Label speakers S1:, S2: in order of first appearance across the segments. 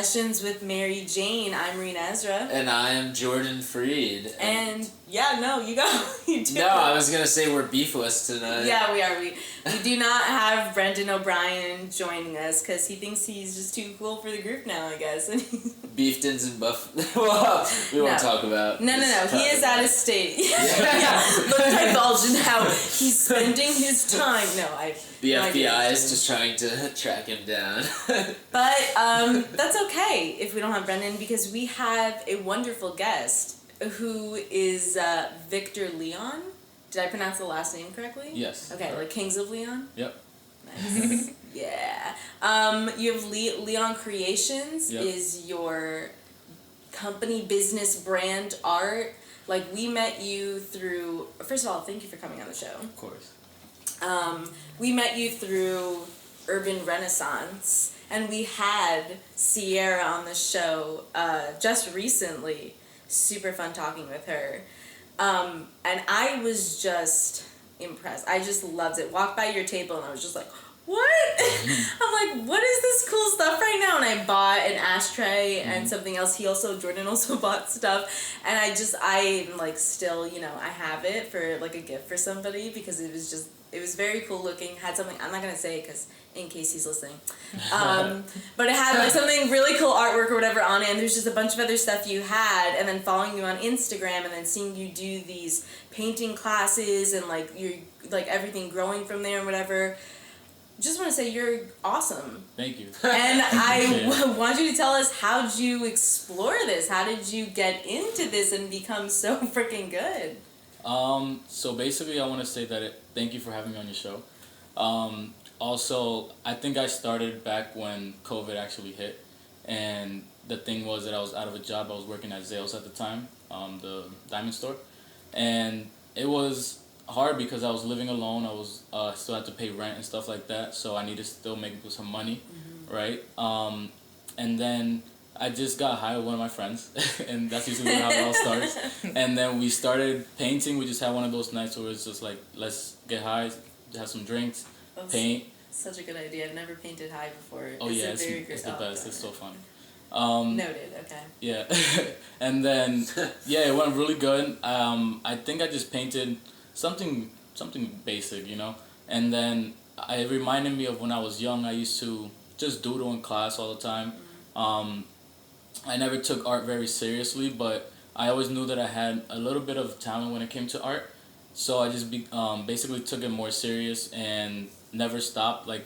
S1: Sessions with Mary Jane. I'm Reena Ezra.
S2: And I am Jordan Freed.
S1: And yeah, no, you go. You do.
S2: No, I was going to say we're beefless tonight.
S1: Yeah, we are. We do not have Brendan O'Brien joining us because he thinks he's just too cool for the group now, I guess.
S2: Beefdons and buff. Well, we won't talk about.
S1: No. He is out of state. Yeah. Let's divulge in how he's spending his time.
S2: The FBI is just trying to track him down.
S1: But that's okay if we don't have Brendan because we have a wonderful guest who is Victor Leon. Did I pronounce the last name correctly?
S3: Yes.
S1: Okay, like Kings of Leon?
S3: Yep.
S1: Nice. Yeah. You have Leon Creations is your company, business, brand, art. Like, we met you through... First of all, thank you for coming on the show.
S3: Of course.
S1: We met you through Urban Renaissance, and we had Sierra on the show just recently. Super fun talking with her. And I was just impressed. I just loved it. Walked by your table, and I was just like, what? I'm like, what is this cool stuff right now? And I bought an ashtray and something else. Jordan also bought stuff. And I'm like still, I have it for like a gift for somebody because it was very cool looking. Had something, I'm not going to say it because in case he's listening. But it had like something really cool artwork or whatever on it. And there's just a bunch of other stuff you had. And then following you on Instagram and then seeing you do these painting classes and like you're like everything growing from there and whatever. Just want to say you're awesome.
S3: Thank you.
S1: And I want you to tell us, how did you explore this? How did you get into this and become so freaking good?
S3: So basically I want to say that thank you for having me on your show. Also, I think I started back when COVID actually hit. And the thing was that I was out of a job. I was working at Zales at the time, the diamond store. And it was hard because I was living alone. I was still had to pay rent and stuff like that, so I needed to still make some money, right? And then I just got high with one of my friends, and that's usually how it all starts. And then we started painting. We just had one of those nights where it's just like, let's get high, have some drinks, paint.
S1: Such a good idea. I've never painted high before.
S3: Oh yeah, it's the best. It's so fun.
S1: Noted. Okay.
S3: Yeah, and then it went really good. I think I just painted something basic, and then it reminded me of when I was young. I used to just doodle in class all the time. I never took art very seriously, but I always knew that I had a little bit of talent when it came to art, so I just basically took it more serious and never stopped. Like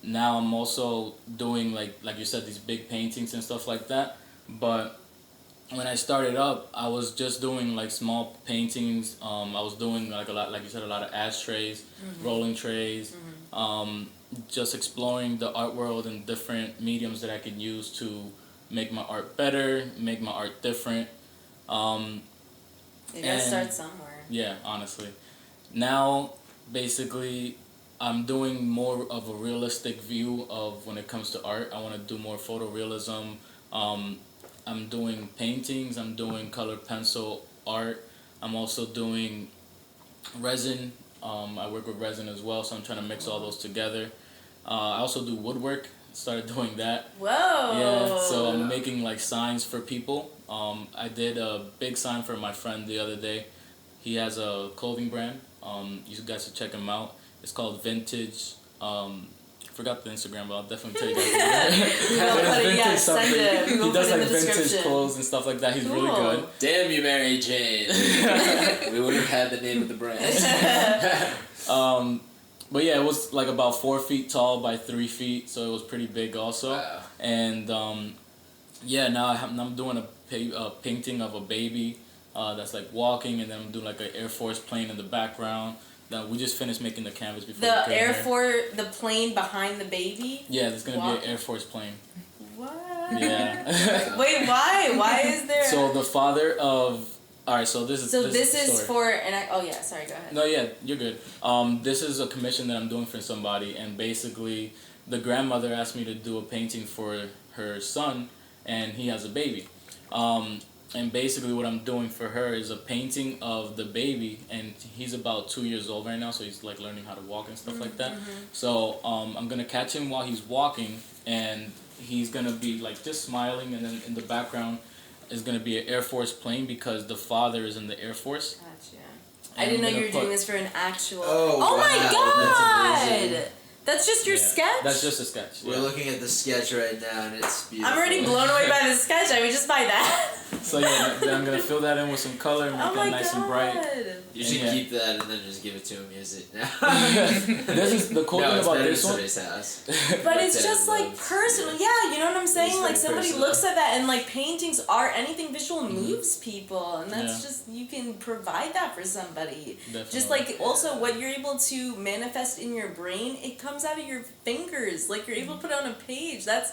S3: now I'm also doing like you said, these big paintings and stuff like that, but when I started up, I was just doing like small paintings. I was doing like a lot, like you said, a lot of ashtrays, rolling trays, just exploring the art world and different mediums that I could use to make my art better, make my art different.
S1: You gotta start somewhere.
S3: Yeah, honestly. Now, basically, I'm doing more of a realistic view of when it comes to art. I want to do more photorealism. I'm doing paintings, I'm doing colored pencil art, I'm also doing resin. I work with resin as well, so I'm trying to mix all those together. I also do woodwork, started doing that.
S1: Whoa!
S3: Yeah, so I'm making like signs for people. I did a big sign for my friend the other day. He has a clothing brand. You guys should check him out. It's called Vintage. Forgot the Instagram, but I'll definitely tell you guys.
S1: We will
S3: He does like vintage
S1: description.
S3: clothes and stuff like that. He's really good.
S2: Damn you, Mary Jane. We would have had the name of the brand.
S3: But yeah, it was like about 4 feet tall by 3 feet, so it was pretty big also.
S2: Wow.
S3: And now I'm doing a painting of a baby that's like walking, and then I'm doing like an Air Force plane in the background. Now we just finished making the canvas before.
S1: The plane behind the baby.
S3: Yeah, there's gonna be an Air Force plane.
S1: What?
S3: Yeah.
S1: Wait, why? Why is there?
S3: So the father of. All right, so this is.
S1: So this is for sorry, go ahead.
S3: No, yeah, you're good. This is a commission that I'm doing for somebody, and basically, the grandmother asked me to do a painting for her son, and he has a baby. And basically what I'm doing for her is a painting of the baby, and he's about 2 years old right now, so he's like learning how to walk and stuff like that. So I'm gonna catch him while he's walking, and he's gonna be like just smiling, and then in the background is gonna be an Air Force plane because the father is in the Air Force.
S1: Gotcha. I didn't know you were doing this for an actual.
S2: Oh,
S1: my
S2: wow. That's
S1: god! That's just your sketch?
S3: That's just a sketch.
S2: We're looking at the sketch right now, and it's beautiful.
S1: I'm already blown away by the sketch. I would just buy that.
S3: So yeah, then I'm gonna fill that in with some color and make it nice and bright.
S2: You should keep that and then just give it to him. Use it now.
S3: This is the cool thing about this one.
S2: House.
S1: But it's just like personal. Yeah, you know what I'm saying? Like somebody
S2: personal.
S1: looks at that and like paintings, art, anything visual moves people, and that's just you can provide that for somebody.
S3: Definitely.
S1: Just like also what you're able to manifest in your brain, it comes out of your fingers. Like you're able to put it on a page. That's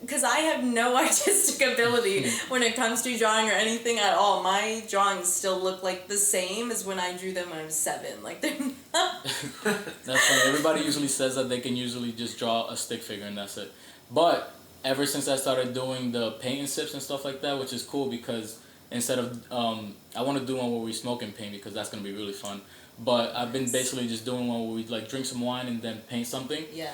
S1: because I have no artistic ability when it comes to drawing or anything at all. My drawings still look like the same as when I drew them when I was 7. Like they're not.
S3: That's funny. Everybody usually says that they can usually just draw a stick figure and that's it. But ever since I started doing the paint and sips and stuff like that, which is cool because instead of I want to do one where we smoke and paint because that's gonna be really fun. But I've been basically just doing one where we like drink some wine and then paint something.
S1: Yeah.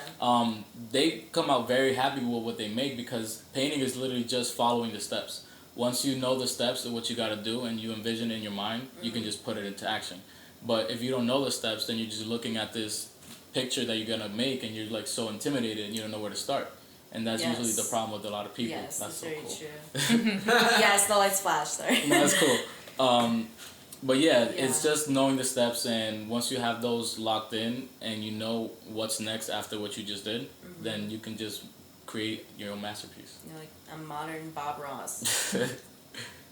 S3: They come out very happy with what they make because painting is literally just following the steps. Once you know the steps of what you got to do and you envision it in your mind, you can just put it into action. But if you don't know the steps, then you're just looking at this picture that you're gonna make and you're like so intimidated and you don't know where to start. And that's usually the problem with a lot of people.
S1: Yes, that's
S3: so
S1: very
S3: cool.
S1: true. Yes, the lights flash. Sorry.
S3: No, that's cool. But yeah, it's just knowing the steps, and once you have those locked in and you know what's next after what you just did, then you can just create your own masterpiece.
S1: You're like a modern Bob Ross.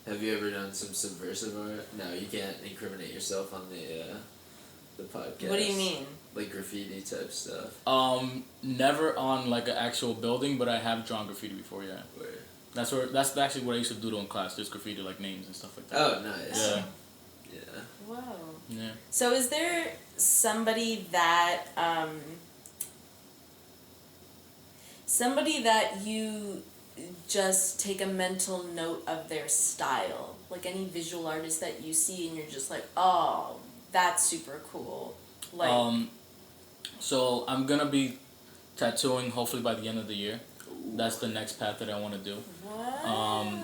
S2: Have you ever done some subversive art? No, you can't incriminate yourself on the podcast.
S1: What do you mean?
S2: Like graffiti type stuff.
S3: Never on like an actual building, but I have drawn graffiti before. Yeah.
S2: Where?
S3: That's actually what I used to do in class, just graffiti like names and stuff like that.
S2: Oh, nice.
S3: Yeah.
S2: Yeah.
S1: Whoa.
S3: Yeah.
S1: So is there somebody that you just take a mental note of their style? Like any visual artist that you see and you're just like, oh, that's super cool. Like
S3: so I'm gonna be tattooing hopefully by the end of the year. That's the next path that I want to do.
S1: Wow.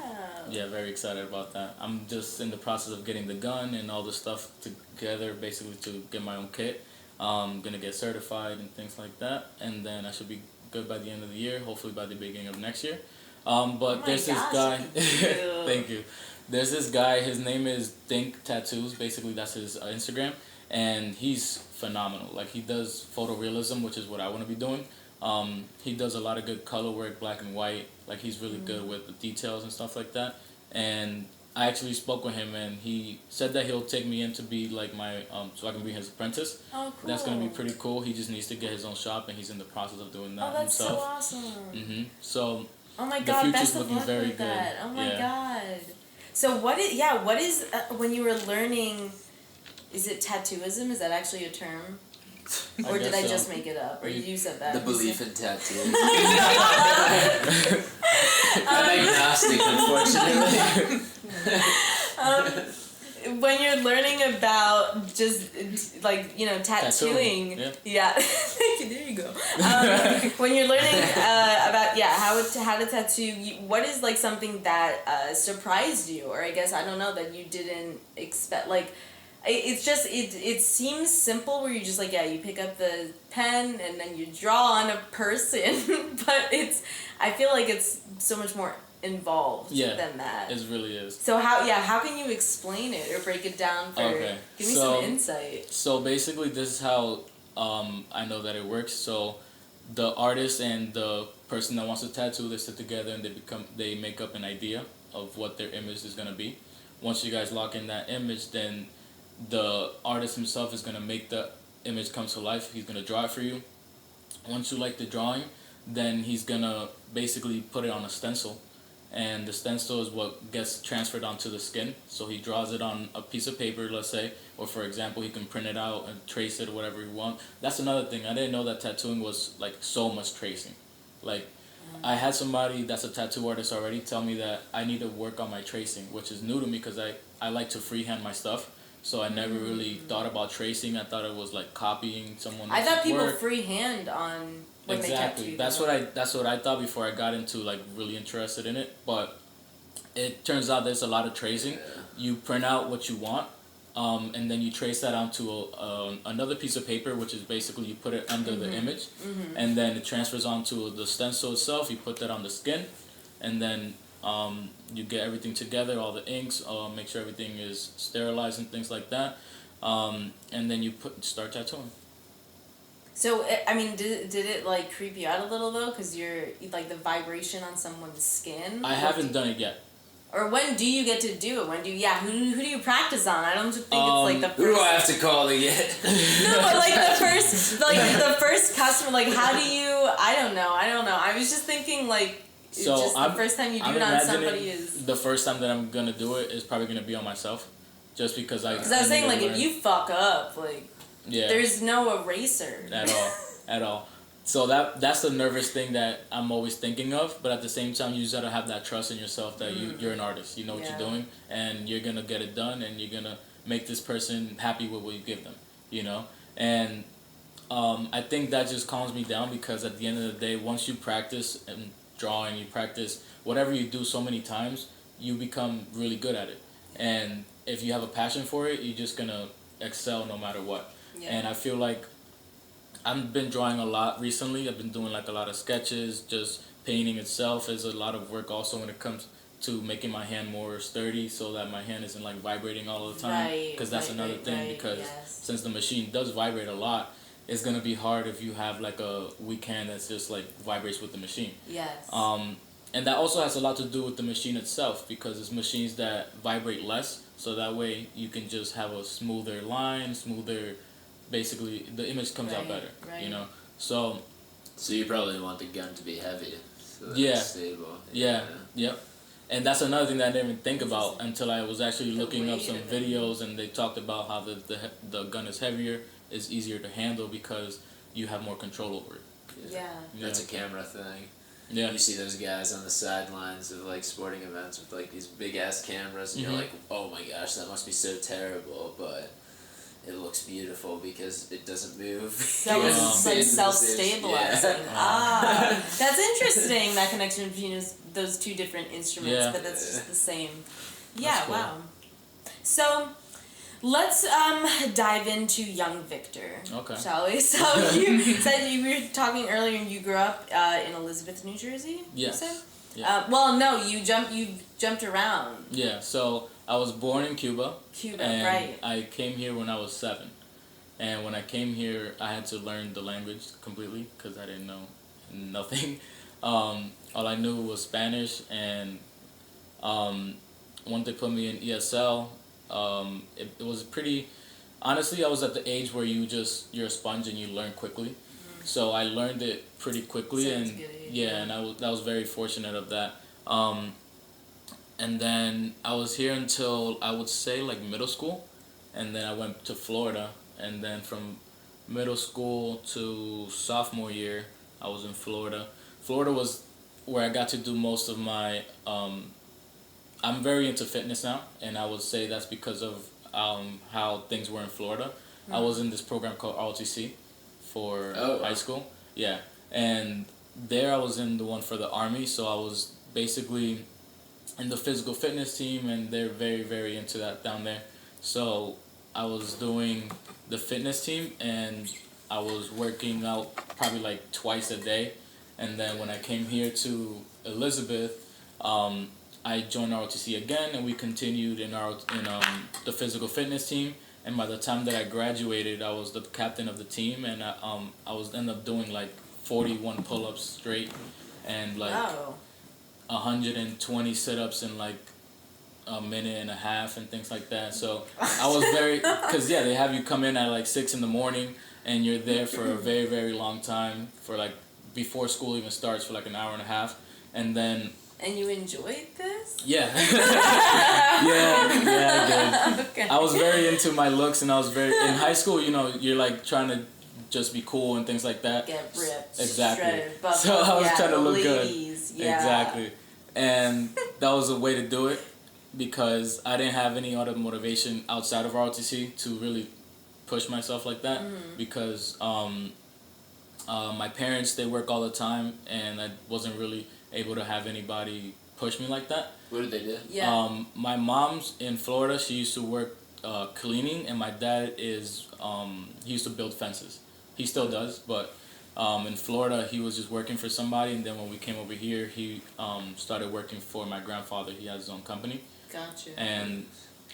S3: Yeah, very excited about that. I'm just in the process of getting the gun and all the stuff together, basically to get my own kit. I'm gonna get certified and things like that, and then I should be good by the end of the year. Hopefully by the beginning of next year. But there's this guy. Thank you. There's this guy. His name is Think Tattoos. Basically, that's his Instagram, and he's phenomenal. Like he does photorealism, which is what I want to be doing. He does a lot of good color work, black and white. Like he's really good with the details and stuff like that. And I actually spoke with him, and he said that he'll take me in to be like my so I can be his apprentice.
S1: Oh, cool.
S3: That's gonna be pretty cool. He just needs to get his own shop, and he's in the process of doing that
S1: that's
S3: himself.
S1: so awesome.
S3: So.
S1: Oh my
S3: the
S1: God!
S3: future's
S1: Best of
S3: looking
S1: luck
S3: very
S1: with that.
S3: good.
S1: Oh my
S3: Yeah.
S1: God. So what is when you were learning? Is it tattooism? Is that actually a term? Or did I just make it up? Or you said that?
S2: The belief in tattoos. I'm agnostic, unfortunately.
S1: When you're learning about just like tattooing, yeah. There you go. When you're learning about how to tattoo, what is like something that surprised you, or I guess I don't know that you didn't expect like. It's just it seems simple where you're just like you pick up the pen and then you draw on a person, but I feel like it's so much more involved than that.
S3: It really is.
S1: So how can you explain it or break it down for give me some insight.
S3: So basically this is how I know that it works. So the artist and the person that wants to tattoo, they sit together and they make up an idea of what their image is gonna be. Once you guys lock in that image, then the artist himself is going to make the image come to life. He's going to draw it for you. Once you like the drawing, then he's going to basically put it on a stencil. And the stencil is what gets transferred onto the skin. So he draws it on a piece of paper, let's say. Or for example, he can print it out and trace it or whatever he wants. That's another thing. I didn't know that tattooing was like so much tracing. Like I had somebody that's a tattoo artist already tell me that I need to work on my tracing, which is new to me because I like to freehand my stuff. So I never really thought about tracing. I thought it was like copying someone else's
S1: I thought people
S3: work.
S1: freehand on when they
S3: Exactly.
S1: tattoo.
S3: That's what I thought before I got into like really interested in it. But it turns out there's a lot of tracing. You print out what you want, and then you trace that onto another piece of paper, which is basically you put it under the image, and then it transfers onto the stencil itself. You put that on the skin, and then you get everything together, all the inks, make sure everything is sterilized and things like that, and then you start tattooing.
S1: So, I mean, did it like creep you out a little though? Because you're like the vibration on someone's skin?
S3: I haven't done it yet.
S1: Or when do you get to do it? When do you, who do you practice on? I don't think it's like the first.
S2: Who do I have to call to get?
S1: No, but like the first customer, like how do you, I don't know. I was just thinking like,
S3: So
S1: just the first time you do it on somebody is.
S3: The first time that I'm gonna do it is probably gonna be on myself, just because I.
S1: Because I was saying like if you fuck up, like, there's no eraser.
S3: At all. So that's the nervous thing that I'm always thinking of, but at the same time you just gotta have that trust in yourself that you're an artist, you know what you're doing, and you're gonna get it done, and you're gonna make this person happy with what you give them, you know? And I think that just calms me down, because at the end of the day, once you practice and drawing, you practice whatever you do so many times, you become really good at it. And if you have a passion for it, you're just gonna excel no matter what. And I feel like I've been drawing a lot recently. I've been doing like a lot of sketches. Just painting itself is a lot of work also when it comes to making my hand more sturdy, so that my hand isn't like vibrating all the time. Because that's another thing. Because since the machine does vibrate a lot, it's gonna be hard if you have like a weak hand that's just like vibrates with the machine. And that also has a lot to do with the machine itself, because it's machines that vibrate less, so that way you can just have a smoother line, basically the image comes out better, you know. So
S2: you probably want the gun to be heavy, so that it's stable.
S3: Yep. And that's another thing that I didn't even think about until I was actually looking up some videos, and they talked about how the gun is heavier, is easier to handle because you have more control over it.
S2: That's a camera thing.
S3: Yeah.
S2: You see those guys on the sidelines of like sporting events with like these big ass cameras, and you're like, oh my gosh, that must be so terrible, but it looks beautiful because it doesn't move.
S1: So it's like self-stabilizing. That's interesting, that connection between those two different instruments, but that's just the same. Cool. Wow. So let's dive into young Victor. Okay. Shall we? So you said you were talking earlier, and you grew up in Elizabeth, New Jersey.
S3: Yes.
S1: You said? Well, no, you jumped around.
S3: Yeah. So I was born in Cuba. And
S1: right.
S3: I came here when I was 7, and when I came here, I had to learn the language completely because I didn't know nothing. All I knew was Spanish, and once they put me in ESL. It was pretty, honestly, I was at the age where you're a sponge and you learn quickly. So I learned it pretty quickly, and and I was very fortunate of that. And then I was here until I would say like middle school, and then I went to Florida, and then from middle school to sophomore year, I was in Florida. Florida was where I got to do most of my I'm very into fitness now, and I would say that's because of how things were in Florida. I was in this program called ROTC for high school. Yeah, and there I was in the one for the Army, so I was basically in the physical fitness team, and they're very, very into that down there. So I was doing the fitness team, and I was working out probably like twice a day. And then when I came here to Elizabeth, I joined ROTC again, and we continued in the physical fitness team. And by the time that I graduated, I was the captain of the team, and I was ended up doing like 41 pull-ups straight, and like 120 sit-ups in like a minute and a half and things like that. So I was very, because they have you come in at like 6 in the morning, and you're there for a very, very long time, for like before school even starts, for like an hour and a half, and then.
S1: And you enjoyed this?
S3: Yeah. I did. Okay. I was very into my looks, and I was very, in high school, you're like trying to just be cool and things like that.
S1: Get ripped.
S3: Exactly.
S1: Shredded, buffed,
S3: so I was trying to look
S1: ladies,
S3: good. Yeah. Exactly. And that was a way to do it. because I didn't have any other motivation outside of ROTC to really push myself like that. Because my parents, they work all the time, and I wasn't really able to have anybody push me like that.
S2: What did they do?
S1: Yeah.
S3: My mom's in Florida. She used to work cleaning, and my dad is he used to build fences. He still does, but in Florida he was just working for somebody, and then when we came over here, he started working for my grandfather. He has his own company.
S1: Gotcha.
S3: And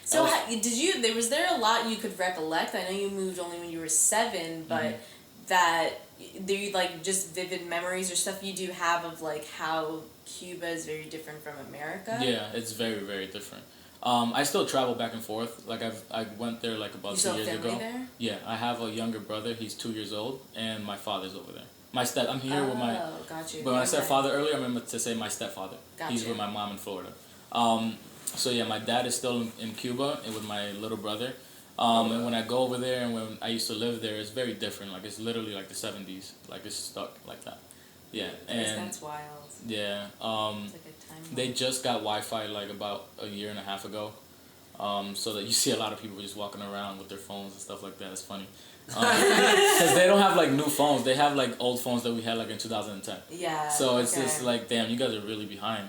S1: so was there a lot you could recollect? I know you moved only when you were 7, but that there like just vivid memories or stuff you do have of like how Cuba is very different from America?
S3: Yeah, it's very, very different. I still travel back and forth. Like I went there like about 2 years ago.
S1: There?
S3: Yeah, I have a younger brother. He's 2 years old, and my father's over there. I'm here with my.
S1: Oh, got you.
S3: But when I said father earlier, I meant to say my stepfather.
S1: Gotcha.
S3: He's with my mom in Florida. So yeah, my dad is still in Cuba and with my little brother. And when I go over there and when I used to live there, it's very different. Like it's literally like the 70s. Like it's stuck like that. Yeah, and
S1: that's wild.
S3: yeah.
S1: It's like a time
S3: They just got Wi-Fi like about a year and a half ago. So that you see a lot of people just walking around with their phones and stuff like that. It's funny. Because they don't have like new phones. They have like old phones that we had like in 2010.
S1: Yeah.
S3: So it's just like, damn, you guys are really behind.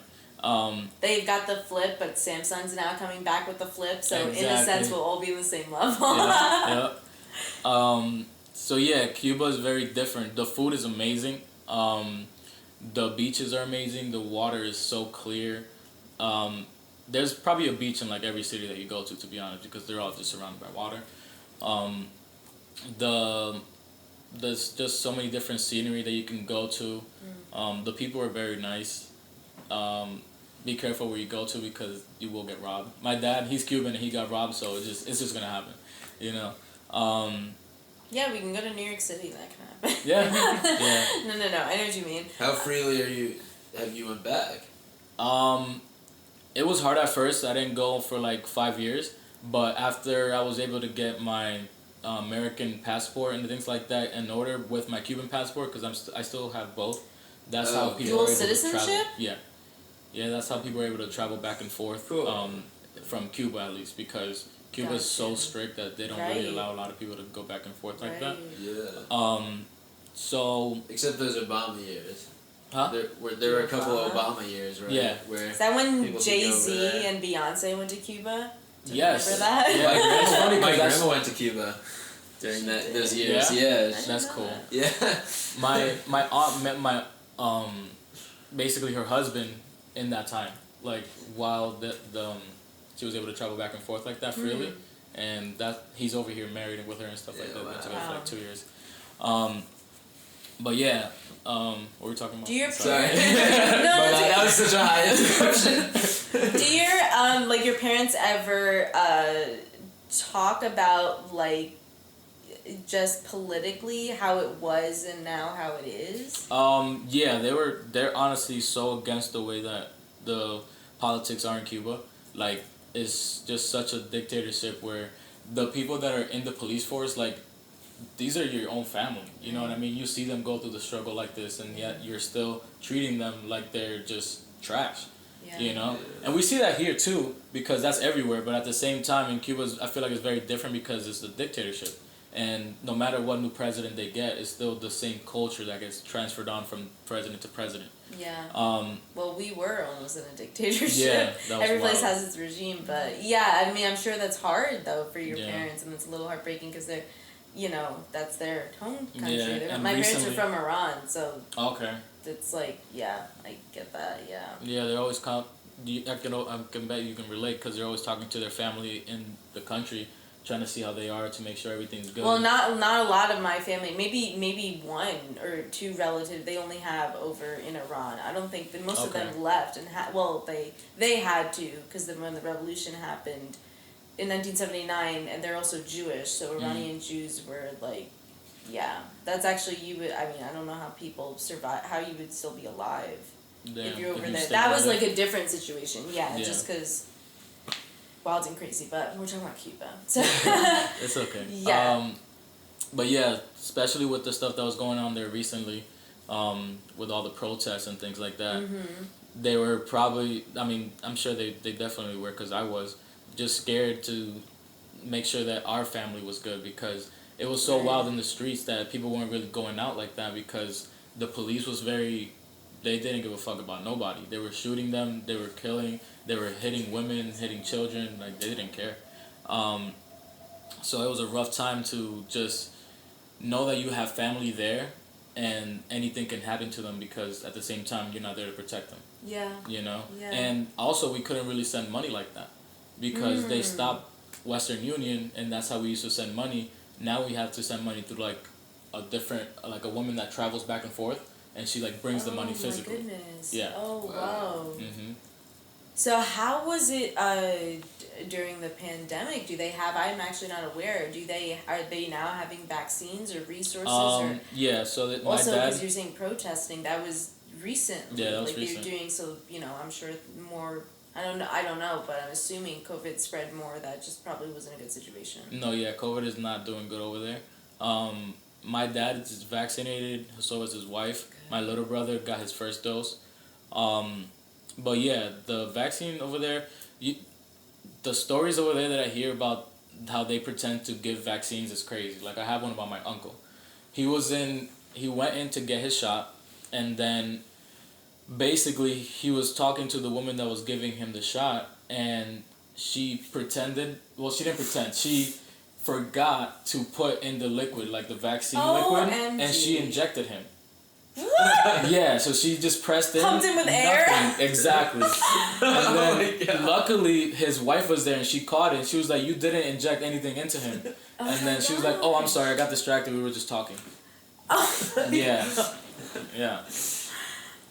S1: They've got the flip, but Samsung's now coming back with the flip. So
S3: Exactly.
S1: in a sense, we'll all be on the same level.
S3: Yeah. So yeah, Cuba is very different. The food is amazing. The beaches are amazing. The water is so clear. There's probably a beach in like every city that you go to be honest, because they're all just surrounded by water. There's just so many different scenery that you can go to. The people are very nice. Be careful where you go to because you will get robbed. My dad, he's Cuban and he got robbed, so it's just gonna happen, you know.
S1: Yeah, we can go to New York City. That can happen.
S3: Yeah. Yeah.
S1: No. I know what you mean.
S2: How freely have you went back?
S3: It was hard at first. I didn't go for like 5 years, but after I was able to get my American passport and things like that in order with my Cuban passport, because I still have both. That's how people
S1: dual
S3: are able
S1: citizenship?
S3: to travel. Yeah, that's how people are able to travel back and forth.
S2: Cool.
S3: From Cuba at least, because Cuba is so strict that they don't really allow a lot of people to go back and forth like that.
S2: Yeah.
S3: So
S2: except those Obama years.
S3: Huh?
S2: There were a couple of Obama years, right?
S3: Yeah.
S2: Where
S1: Is that when
S2: people could
S1: Jay-Z
S2: go over there.
S1: and Beyonce went to Cuba?
S3: Yes.
S1: Remember that?
S3: Yeah. It's funny
S2: My
S3: 'cause that's-
S2: grandma went to Cuba during those years.
S3: Yeah?
S2: Yeah.
S3: That's cool.
S2: Yeah.
S3: My aunt met my basically her husband in that time, like while she was able to travel back and forth like that freely, and that he's over here married with her and stuff like that. Been together for like 2 years. But yeah, what were we talking about?
S1: Do your
S2: Sorry.
S1: that
S2: was such a high interruption.
S1: Do your like your parents ever talk about like just politically how it was and now how it is?
S3: Yeah, they're honestly so against the way that the politics are in Cuba. Like it's just such a dictatorship where the people that are in the police force, like these are your own family. You know what I mean? You see them go through the struggle like this, and yet you're still treating them like they're just trash.
S1: Yeah.
S3: You know? And we see that here too, because that's everywhere, but at the same time in Cuba, I feel like it's very different because it's the dictatorship. And no matter what new president they get, it's still the same culture that gets transferred on from president to president.
S1: Yeah.
S3: Well,
S1: we were almost in a dictatorship.
S3: Yeah, that was
S1: Every place
S3: wild.
S1: has its regime, but yeah, I mean, I'm sure that's hard though for your
S3: Yeah.
S1: parents, and it's a little heartbreaking because they're, you know, that's their home country.
S3: Yeah, and
S1: my parents
S3: recently-
S1: are from Iran, so
S3: okay.
S1: it's like, yeah, I get that. Yeah.
S3: Yeah, they're always I can bet you can relate because they're always talking to their family in the country, trying to see how they are to make sure everything's good.
S1: Well, not a lot of my family. Maybe one or two relatives they only have over in Iran. I don't think that most of them left and they had to because when the revolution happened in 1979, and they're also Jewish, so Iranian Jews were like, yeah, that's actually I don't know how people survive, how you would still be alive if you're over there. That was like a different situation, yeah. Just because. Wild and crazy, but we're talking about Cuba. So
S3: it's okay.
S1: Yeah.
S3: But yeah, especially with the stuff that was going on there recently, with all the protests and things like that, they were probably, I mean, I'm sure they definitely were, because I was just scared to make sure that our family was good, because it was so wild in the streets that people weren't really going out like that, because the police was they didn't give a fuck about nobody. They were shooting them, they were killing, they were hitting women, hitting children, like they didn't care. So it was a rough time to just know that you have family there and anything can happen to them, because at the same time you're not there to protect them.
S1: Yeah.
S3: You know?
S1: Yeah.
S3: And also we couldn't really send money like that, because they stopped Western Union, and that's how we used to send money. Now we have to send money through like a different, like a woman that travels back and forth, and she like brings the money physically.
S1: Oh my goodness.
S3: Yeah.
S1: Oh wow.
S3: Mm-hmm.
S1: So how was it during the pandemic? Do they have? I'm actually not aware. Are they now having vaccines or resources? Or
S3: Yeah. So that my
S1: also,
S3: dad.
S1: because you're saying protesting, that was recent.
S3: Yeah, that was
S1: like
S3: recent.
S1: they're doing so. I'm sure more. I don't know, but I'm assuming COVID spread more. That just probably wasn't a good situation.
S3: No, yeah, COVID is not doing good over there. My dad is vaccinated, so is his wife.
S1: Okay.
S3: My little brother got his first dose. But yeah, the vaccine over there, the stories over there that I hear about how they pretend to give vaccines is crazy. Like I have one about my uncle. He went in to get his shot, and then basically he was talking to the woman that was giving him the shot, and she pretended, well, she didn't pretend, she forgot to put in the liquid, like the vaccine liquid,
S1: OMG.
S3: and she injected him.
S1: What?
S3: Yeah, so she just pressed in.
S1: Pumped him with air?
S3: Exactly. And then luckily his wife was there, and she caught it, and she was like, you didn't inject anything into him. And then she was like, oh, I'm sorry, I got distracted, we were just talking.
S1: Oh,
S3: Yeah. Yeah.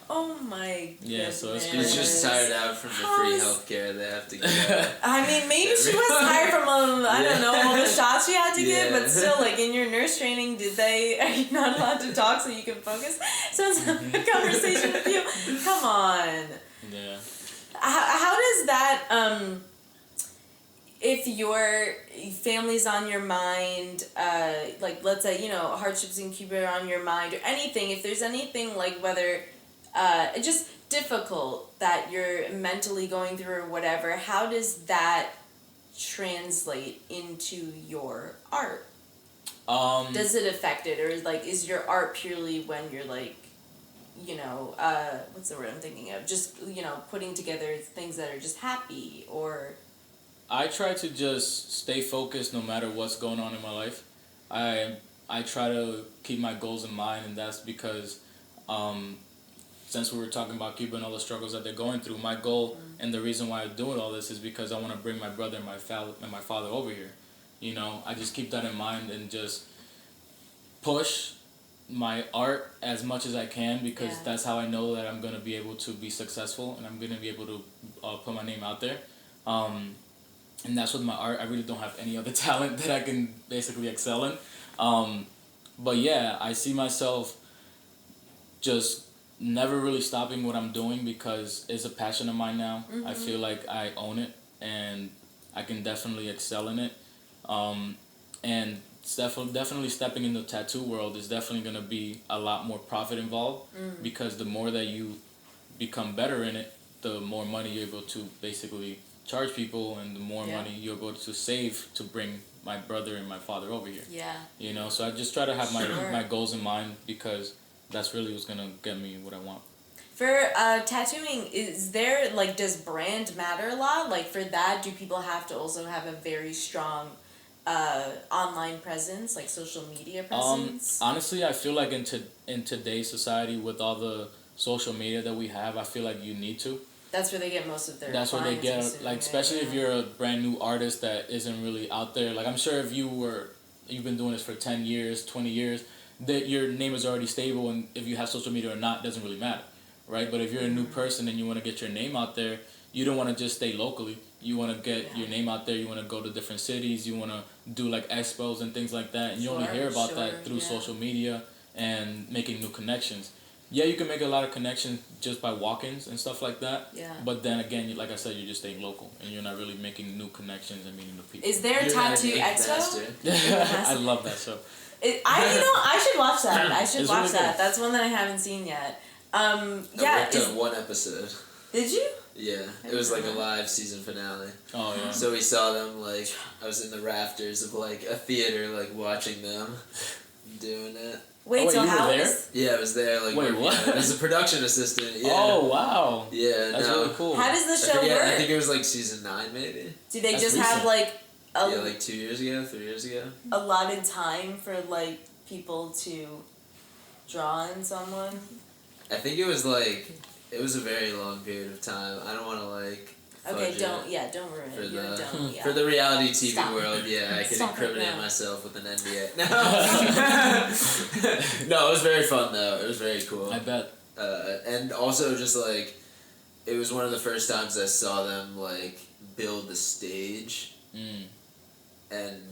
S1: oh my goodness.
S3: Yeah, so it's
S2: She's just tired out from the free healthcare they have to give.
S1: I mean, maybe she was tired from I don't know, all the shots she had to get, but still, like, in your nurse training, are you not allowed to talk so you can focus? So it's a conversation with you. Come on.
S3: Yeah.
S1: How does that, if your family's on your mind, like, let's say, hardships in Cuba are on your mind, or anything, if there's anything, like, whether, just difficult that you're mentally going through or whatever, how does that translate into your art? Does it affect it, or is your art purely when you're like, what's the word I'm thinking of? Just, putting together things that are just happy, or...
S3: I try to just stay focused no matter what's going on in my life. I try to keep my goals in mind, and that's because since we were talking about Cuba and all the struggles that they're going through, my goal and the reason why I'm doing all this is because I want to bring my brother and my father over here. I just keep that in mind and just push my art as much as I can, because that's how I know that I'm going to be able to be successful, and I'm going to be able to put my name out there. And that's with my art. I really don't have any other talent that I can basically excel in. But yeah, I see myself just never really stopping what I'm doing, because it's a passion of mine now. Mm-hmm. I feel like I own it, and I can definitely excel in it. And it's definitely stepping in the tattoo world is definitely going to be a lot more profit involved, because the more that you become better in it, the more money you're able to basically charge people, and the more money you're able to save to bring my brother and my father over here. Yeah. So I just try to have my goals in mind, because that's really what's gonna get me what I want.
S1: For tattooing, is there, does brand matter a lot? Like, for that, do people have to also have a very strong online presence, like social media presence?
S3: Honestly, I feel like in today's society, with all the social media that we have, I feel like you need to.
S1: That's where they get most of their
S3: That's where they get, especially if you're a brand new artist that isn't really out there. Like, I'm sure if you've been doing this for 10 years, 20 years, that your name is already stable, and if you have social media or not doesn't really matter, right? But if you're a new person and you want to get your name out there, you don't want to just stay locally. You want to get your name out there. You want to go to different cities. You want to do expos and things like that. And you only hear about that through social media and making new connections. Yeah, you can make a lot of connections just by walk-ins and stuff like that.
S1: Yeah.
S3: But then again, like I said, you're just staying local, and you're not really making new connections and meeting new people.
S1: Is there a tattoo expo?
S3: I love that show.
S1: I should watch that. I should
S3: It's
S1: watch
S3: really
S1: that.
S3: good.
S1: That's one that I haven't seen yet.
S2: I worked on one episode.
S1: Did you?
S2: Yeah, it was like a live season finale.
S3: Oh yeah.
S2: So we saw them, like, I was in the rafters of, like, a theater, like, watching them doing it.
S1: Wait, so
S3: you were
S1: how
S3: there?
S1: was...
S2: Yeah, I was there, like,
S3: Wait, what?
S2: As a production assistant, yeah.
S3: Oh wow.
S2: Yeah,
S3: That's really cool.
S1: How does the show work?
S2: I think it was, like, season 9, maybe.
S1: Do they
S3: That's
S1: just
S3: recent.
S1: have, like,
S2: Yeah, like 2 years ago, 3 years ago.
S1: allotted time for, like, people to draw in someone?
S2: I think it was, like, it was a very long period of time. I don't want to, like...
S1: Okay,
S2: fudge
S1: don't
S2: it
S1: ruin
S2: for
S1: it.
S2: the
S1: Yeah.
S2: For the reality TV
S1: Stop.
S2: world, yeah, I could
S1: Stop it
S2: incriminate
S1: now.
S2: myself with an NDA. No, it was very fun though. It was very cool.
S3: I bet.
S2: And also just like, it was one of the first times I saw them like build the stage and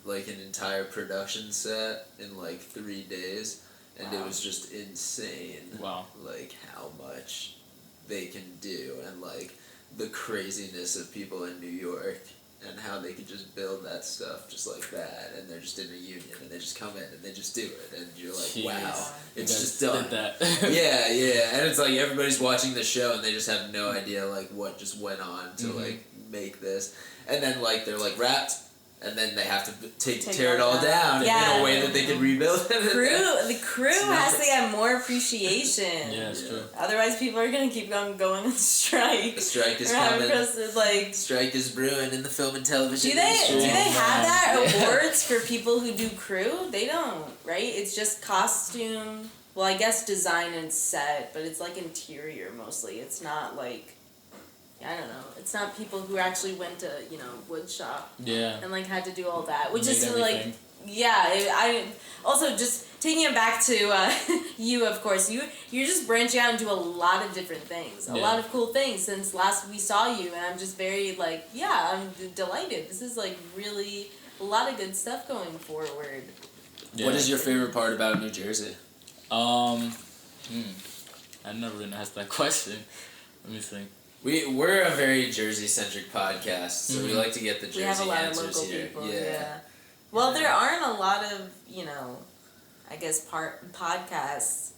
S2: like an entire production set in like 3 days, and it was just insane.
S3: Wow.
S2: Like how much they can do, and like the craziness of people in New York and how they could just build that stuff just like that, and they're just in a union and they just come in and they just do it, and you're like,
S3: Jeez.
S2: wow, it's
S3: You
S2: just
S3: guys
S2: done.
S3: did that.
S2: Yeah, and it's like everybody's watching the show and they just have no idea like what just went on to like make this, and then like they're like wrapped. And then they have to tear it all down in a way that they can rebuild it.
S1: The crew has to get more appreciation.
S3: Yeah, it's true.
S1: Otherwise, people are gonna keep going on strike.
S2: The strike is
S1: We're having
S2: coming.
S1: like.
S2: Strike is brewing in the film and television
S1: Do they
S2: industry.
S1: have that awards for people who do crew? They don't, right? It's just costume. Well, I guess design and set, but it's like interior mostly. It's not like. I don't know. It's not people who actually went to, wood shop.
S3: Yeah.
S1: And, like, had to do all that. Which
S3: Made
S1: is,
S3: everything.
S1: like, I also, just taking it back to you, of course. You're just branching out and do a lot of different things. A lot of cool things since last we saw you. And I'm just very, like, I'm delighted. This is, like, really a lot of good stuff going forward.
S3: Yeah.
S2: What is your favorite part about New Jersey?
S3: I never been asked that question. Let me think.
S2: We're a very Jersey-centric podcast, so we like to get the Jersey
S1: We have a lot of
S2: answers
S1: local
S2: here.
S1: people, yeah. Well, there aren't a lot of, I guess podcasts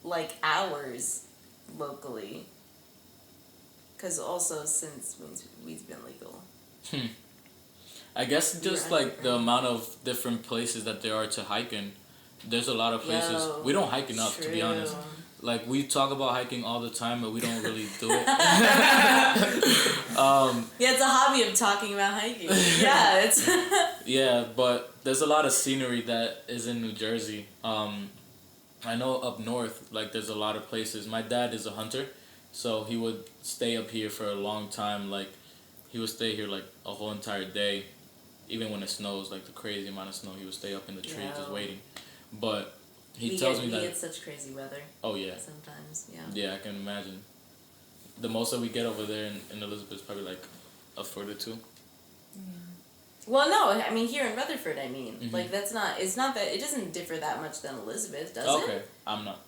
S1: like ours locally. Because also since weed's been legal.
S3: I guess just like the amount of different places that there are to hike in. There's a lot of places. We don't hike enough, to be honest. Like, we talk about hiking all the time, but we don't really do it.
S1: Yeah, it's a hobby of talking about hiking. Yeah, it's...
S3: Yeah, but there's a lot of scenery that is in New Jersey. I know up north, like, there's a lot of places. My dad is a hunter, so he would stay up here for a long time. Like, he would stay here, like, a whole entire day. Even when it snows, like, the crazy amount of snow, he would stay up in the trees just waiting. But... He tells me that...
S1: We get such crazy weather.
S3: Oh, yeah.
S1: Sometimes, yeah.
S3: Yeah, I can imagine. The most that we get over there in Elizabeth is probably like a foot or two.
S1: Yeah. Well, no, I mean, here in Rutherford, like, it's not that, it doesn't differ that much than Elizabeth, does it?
S3: Okay, I'm not.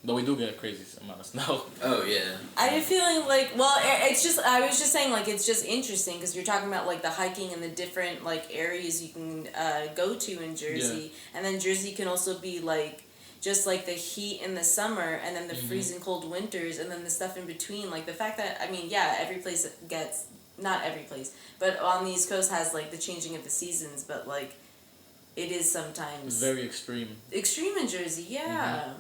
S3: But we do get a crazy amount of snow.
S2: Oh, yeah.
S1: I'm feeling like, well, it's just, I was just saying, like, it's just interesting because you're talking about, like, the hiking and the different, like, areas you can go to in Jersey. Yeah. And then Jersey can also be, like, just, like, the heat in the summer and then the freezing cold winters and then the stuff in between. Like, the fact that, I mean, yeah, every place gets, not every place, but on the East Coast has, like, the changing of the seasons, but, like, it is sometimes...
S3: It's very extreme.
S1: Extreme in Jersey, yeah.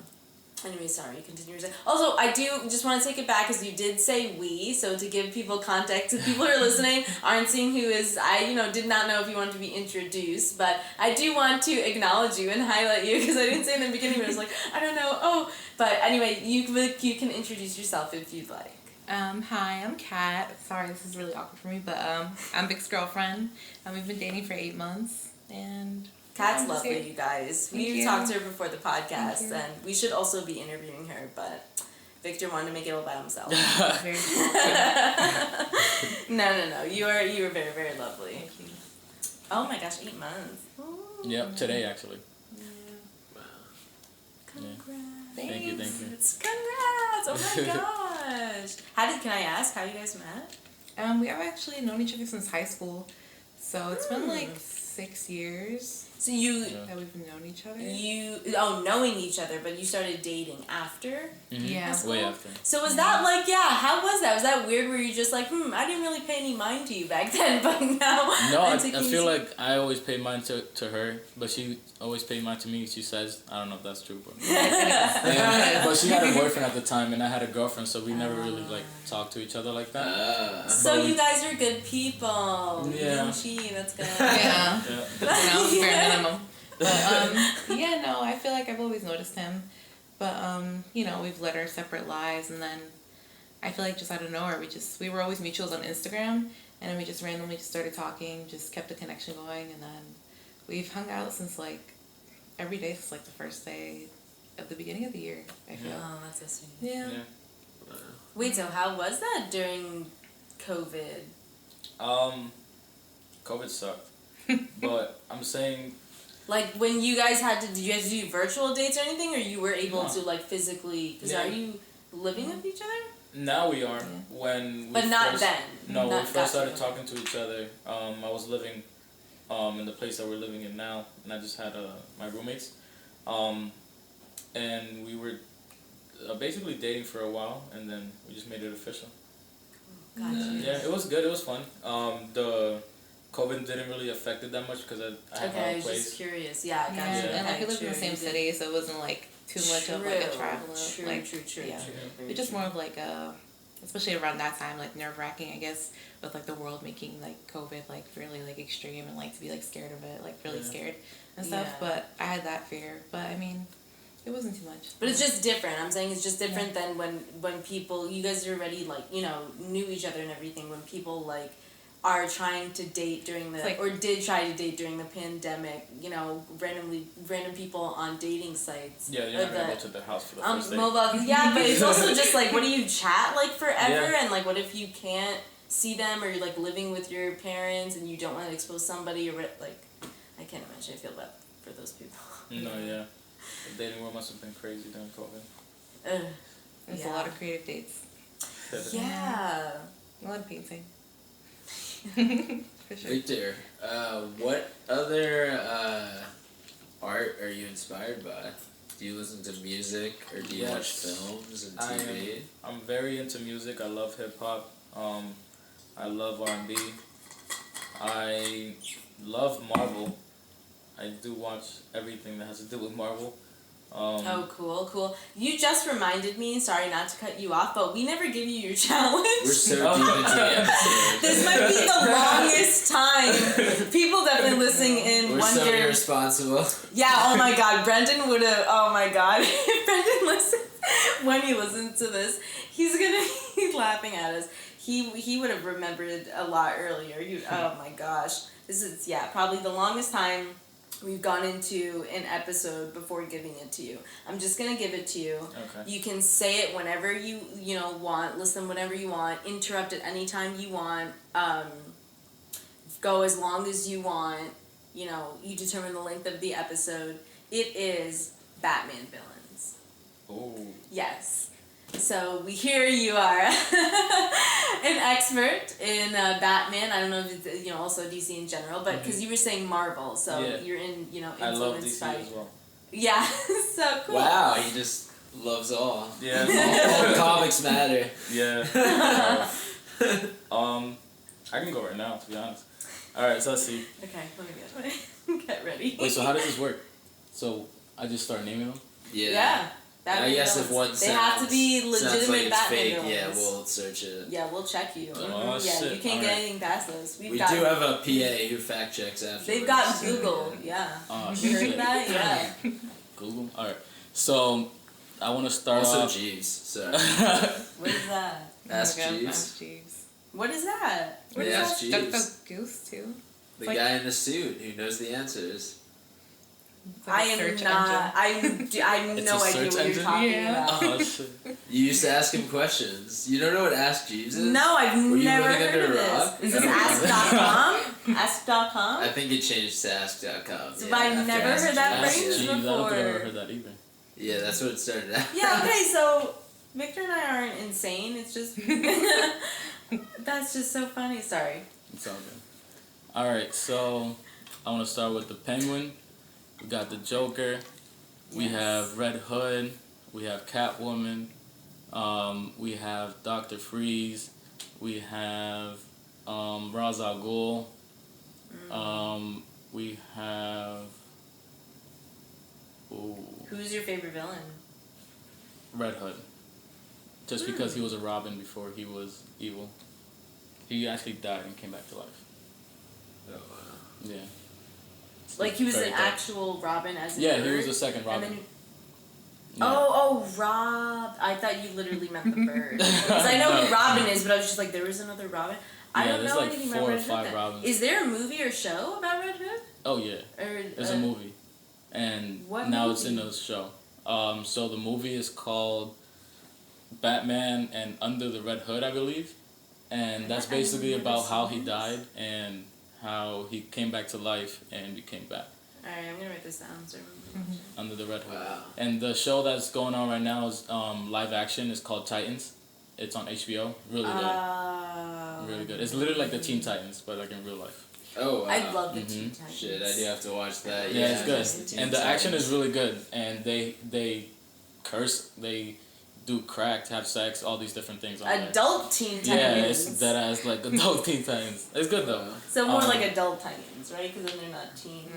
S1: Anyway, sorry, continue. Also, I do just want to take it back because you did say we, so to give people context, if people who are listening aren't seeing who is, I, did not know if you wanted to be introduced, but I do want to acknowledge you and highlight you because I didn't say in the beginning, but I was like, I don't know, but anyway, you can introduce yourself if you'd like.
S4: Hi, I'm Kat. Sorry, this is really awkward for me, but I'm Vic's girlfriend. We've been dating for 8 months, and...
S1: Kat's lovely, you guys. We've talked to her before the podcast, and we should also be interviewing her, but Victor wanted to make it all by himself. No. You were very, very lovely.
S4: Thank you.
S1: Oh my gosh, 8 months.
S3: Ooh. Yep, today actually.
S4: Yeah.
S2: Wow.
S1: Congrats.
S3: Yeah. Thank you.
S1: Congrats. Oh my gosh. Can I ask how you guys met?
S4: We have actually known each other since high school, so it's been like 6 years.
S1: So you
S4: That we've known each other.
S1: knowing each other, but you started dating after.
S4: Yeah.
S1: That's
S3: Way
S1: cool.
S3: after.
S1: So was that like, how was that? Was that weird? Were you just like, I didn't really pay any mind to you back then, but now?
S3: No, I feel like I always paid mind to her, but she always paid mind to me. She says, I don't know if that's true, but but she had a boyfriend at the time, and I had a girlfriend, so we never really like talked to each other like that.
S1: So you guys are good people.
S3: Yeah.
S1: You didn't cheat. That's good.
S4: Yeah.
S3: Yeah.
S4: Bare minimum. But I feel like I've always noticed him. But we've led our separate lives, and then I feel like just out of nowhere we were always mutuals on Instagram, and then we just randomly just started talking, just kept the connection going, and then we've hung out since like every day since like the first day of the beginning of the year, I feel.
S1: Oh, that's so sweet.
S4: Yeah.
S1: Wait, so how was that during COVID?
S3: COVID sucked, but I'm saying.
S1: Like when you guys did you guys do virtual dates or anything, or you were able to like physically? Because are you living with each other?
S3: Now we are. When we
S1: but not then.
S3: No, when we first started
S1: gotcha.
S3: talking to each other, I was living in the place that we're living in now, and I just had my roommates, and we were basically dating for a while, and then we just made it official.
S1: Gotcha.
S3: Yeah, it was good. It was fun. The COVID didn't really affect it that much because I had my
S1: I
S3: own
S1: was
S3: place.
S1: just curious. Yeah, gotcha.
S4: And like we lived in the
S1: True.
S4: same city, so it wasn't like too much of like a travel.
S1: True.
S4: Yeah.
S1: Very
S4: It's just
S1: true.
S4: more of like especially around that time, like nerve-wracking, I guess, with like the world making like COVID like really like extreme and like to be like scared of it, like really scared and stuff.
S1: Yeah.
S4: But I had that fear. But I mean, it wasn't too much.
S1: But it's just different. I'm saying it's just different than when people, you guys are already like, knew each other and everything. When people like are trying to date during or did try to date during the pandemic, random people on dating sites.
S3: Yeah, you're not gonna go to their house for the first date.
S1: Mobile, yeah, but it's also just like, what do you chat like forever?
S3: Yeah.
S1: And like, what if you can't see them, or you're like living with your parents and you don't want to expose somebody, or like, I can't imagine. I feel bad for those people.
S3: No, yeah. The dating world must have been crazy during COVID.
S4: There's a lot of creative dates.
S1: Yeah.
S4: A lot of painting. For sure.
S2: Victor, what other art are you inspired by? Do you listen to music, or do you watch films and TV?
S3: I'm very into music. I love hip hop. I love R&B. I love Marvel. I do watch everything that has to do with Marvel.
S1: Oh, cool. You just reminded me, sorry not to cut you off, but we never give you your challenge.
S2: We're so deep into the episode.
S1: This might be the longest time. People definitely listening in
S2: We're
S1: wonder.
S2: so irresponsible.
S1: Yeah, oh my god, Brendan would have, oh my god. If Brendan listens, when he listens to this, he's gonna be laughing at us. He would have remembered a lot earlier. Oh my gosh. This is, probably the longest time we've gone into an episode before giving it to you. I'm just gonna give it to you.
S3: Okay.
S1: You can say it whenever you want, listen whenever you want, interrupt at any time you want, go as long as you want, you determine the length of the episode. It is Batman villains.
S3: Oh.
S1: Yes. So here you are, an expert in Batman. I don't know if it's, also DC in general, but because you were saying Marvel, so you're in, influenced
S3: I love DC
S1: by.
S3: as well.
S1: Yeah, so cool.
S2: Wow, he just loves all.
S3: Yeah.
S2: All comics matter.
S3: Yeah. I can go right now, to be honest. All right, so let's see.
S1: Okay, let me get ready.
S3: Wait, so how does this work? So I just start naming them?
S1: Yeah. Batman
S2: I guess
S1: villains.
S2: if one
S1: they have to be
S2: sounds
S1: legitimate
S2: like it's
S1: Batman
S2: fake,
S1: villains.
S2: yeah, we'll search it.
S1: Yeah, we'll check you.
S3: Oh,
S1: Yeah,
S3: shit.
S1: you can't get anything past those.
S2: We do have a PA who fact checks afterwards.
S1: They've got Google. Yeah.
S3: Oh,
S1: You heard
S3: shit.
S1: that? Yeah.
S3: Google? All right. So I want to start
S2: Also
S3: off.
S2: Jeeves, so.
S1: What is that?
S2: Ask
S4: Oh my God,
S2: Jeeves.
S4: Ask Jeeves.
S1: What is that? What
S2: Yeah,
S1: is
S2: ask
S1: that?
S2: Jeeves.
S4: Duck the Goose too.
S2: The
S4: Like-
S2: guy in the suit who knows the answers.
S4: It's like
S1: I
S4: a
S1: am
S4: search
S1: not.
S4: engine.
S1: I have
S3: It's
S1: no
S3: a
S1: idea
S3: search
S1: what
S3: engine?
S1: you're talking
S4: Yeah.
S1: about.
S3: Oh, shit.
S2: You used to ask him questions. You don't know what Ask Jeeves is?
S1: No, I've
S2: Were you
S1: never
S2: living
S1: heard
S2: under
S1: of
S2: a
S1: this.
S2: rock?
S1: Is this
S2: I don't
S1: ask.com? Ask.com?
S2: I think it changed to Ask.com.
S1: So
S2: yeah,
S1: I've
S2: after
S1: never
S2: Ask
S1: heard that
S2: Jeeves.
S1: phrase
S3: Jeez, I don't think I've
S1: before.
S3: ever heard that either.
S2: Yeah, that's what it started out.
S1: Yeah, okay, so Victor and I aren't insane. It's just. That's just so funny. Sorry.
S3: It's all good. All right, so I want to start with the Penguin. We got the Joker. We have Red Hood. We have Catwoman. We have Dr. Freeze. We have Ra's al Ghul. We have. Ooh,
S1: Who's your favorite villain?
S3: Red Hood. Just because he was a Robin before he was evil. He actually died and came back to life.
S2: Oh, wow.
S3: Yeah.
S1: Like he was
S3: Very
S1: an
S3: dark.
S1: actual Robin as a
S3: Yeah,
S1: bird?
S3: he was the second Robin.
S1: And then,
S3: Yeah.
S1: Oh, Rob. I thought you literally meant the bird. Because I know
S3: No.
S1: who Robin is, but I was just like, there was another Robin. I
S3: Yeah,
S1: don't
S3: there's
S1: know
S3: like
S1: anything
S3: 4
S1: about
S3: or
S1: Red Hood.
S3: 5
S1: then.
S3: Robins.
S1: Is there a movie or show about Red Hood?
S3: Oh yeah,
S1: Or
S3: there's a movie, and
S1: what
S3: now
S1: movie?
S3: it's in the show. So the movie is called Batman and Under the Red Hood, I believe, and that's basically
S1: never
S3: about how
S1: seen
S3: he
S1: this.
S3: died and how he came back to life and became Bat
S1: Alright, I'm gonna write this down. So
S3: under the Red Hood.
S2: Wow.
S3: And the show that's going on right now is live action. It's called Titans. It's on HBO. Really good. Really good. It's literally like the Teen Titans, but like in real life.
S2: Oh, wow.
S1: I love the Teen Titans.
S2: Shit, I do have to watch that.
S3: Yeah,
S2: just
S3: it's
S2: the
S3: good.
S2: Teen
S3: And the action
S2: Titans.
S3: is really good. And they curse, they do crack, have sex, all these different things on there.
S1: Adult Teen Titans.
S3: Yeah, it's dead ass like adult Teen Titans. It's good though.
S1: So more like adult Titans, right? Because then they're not teen.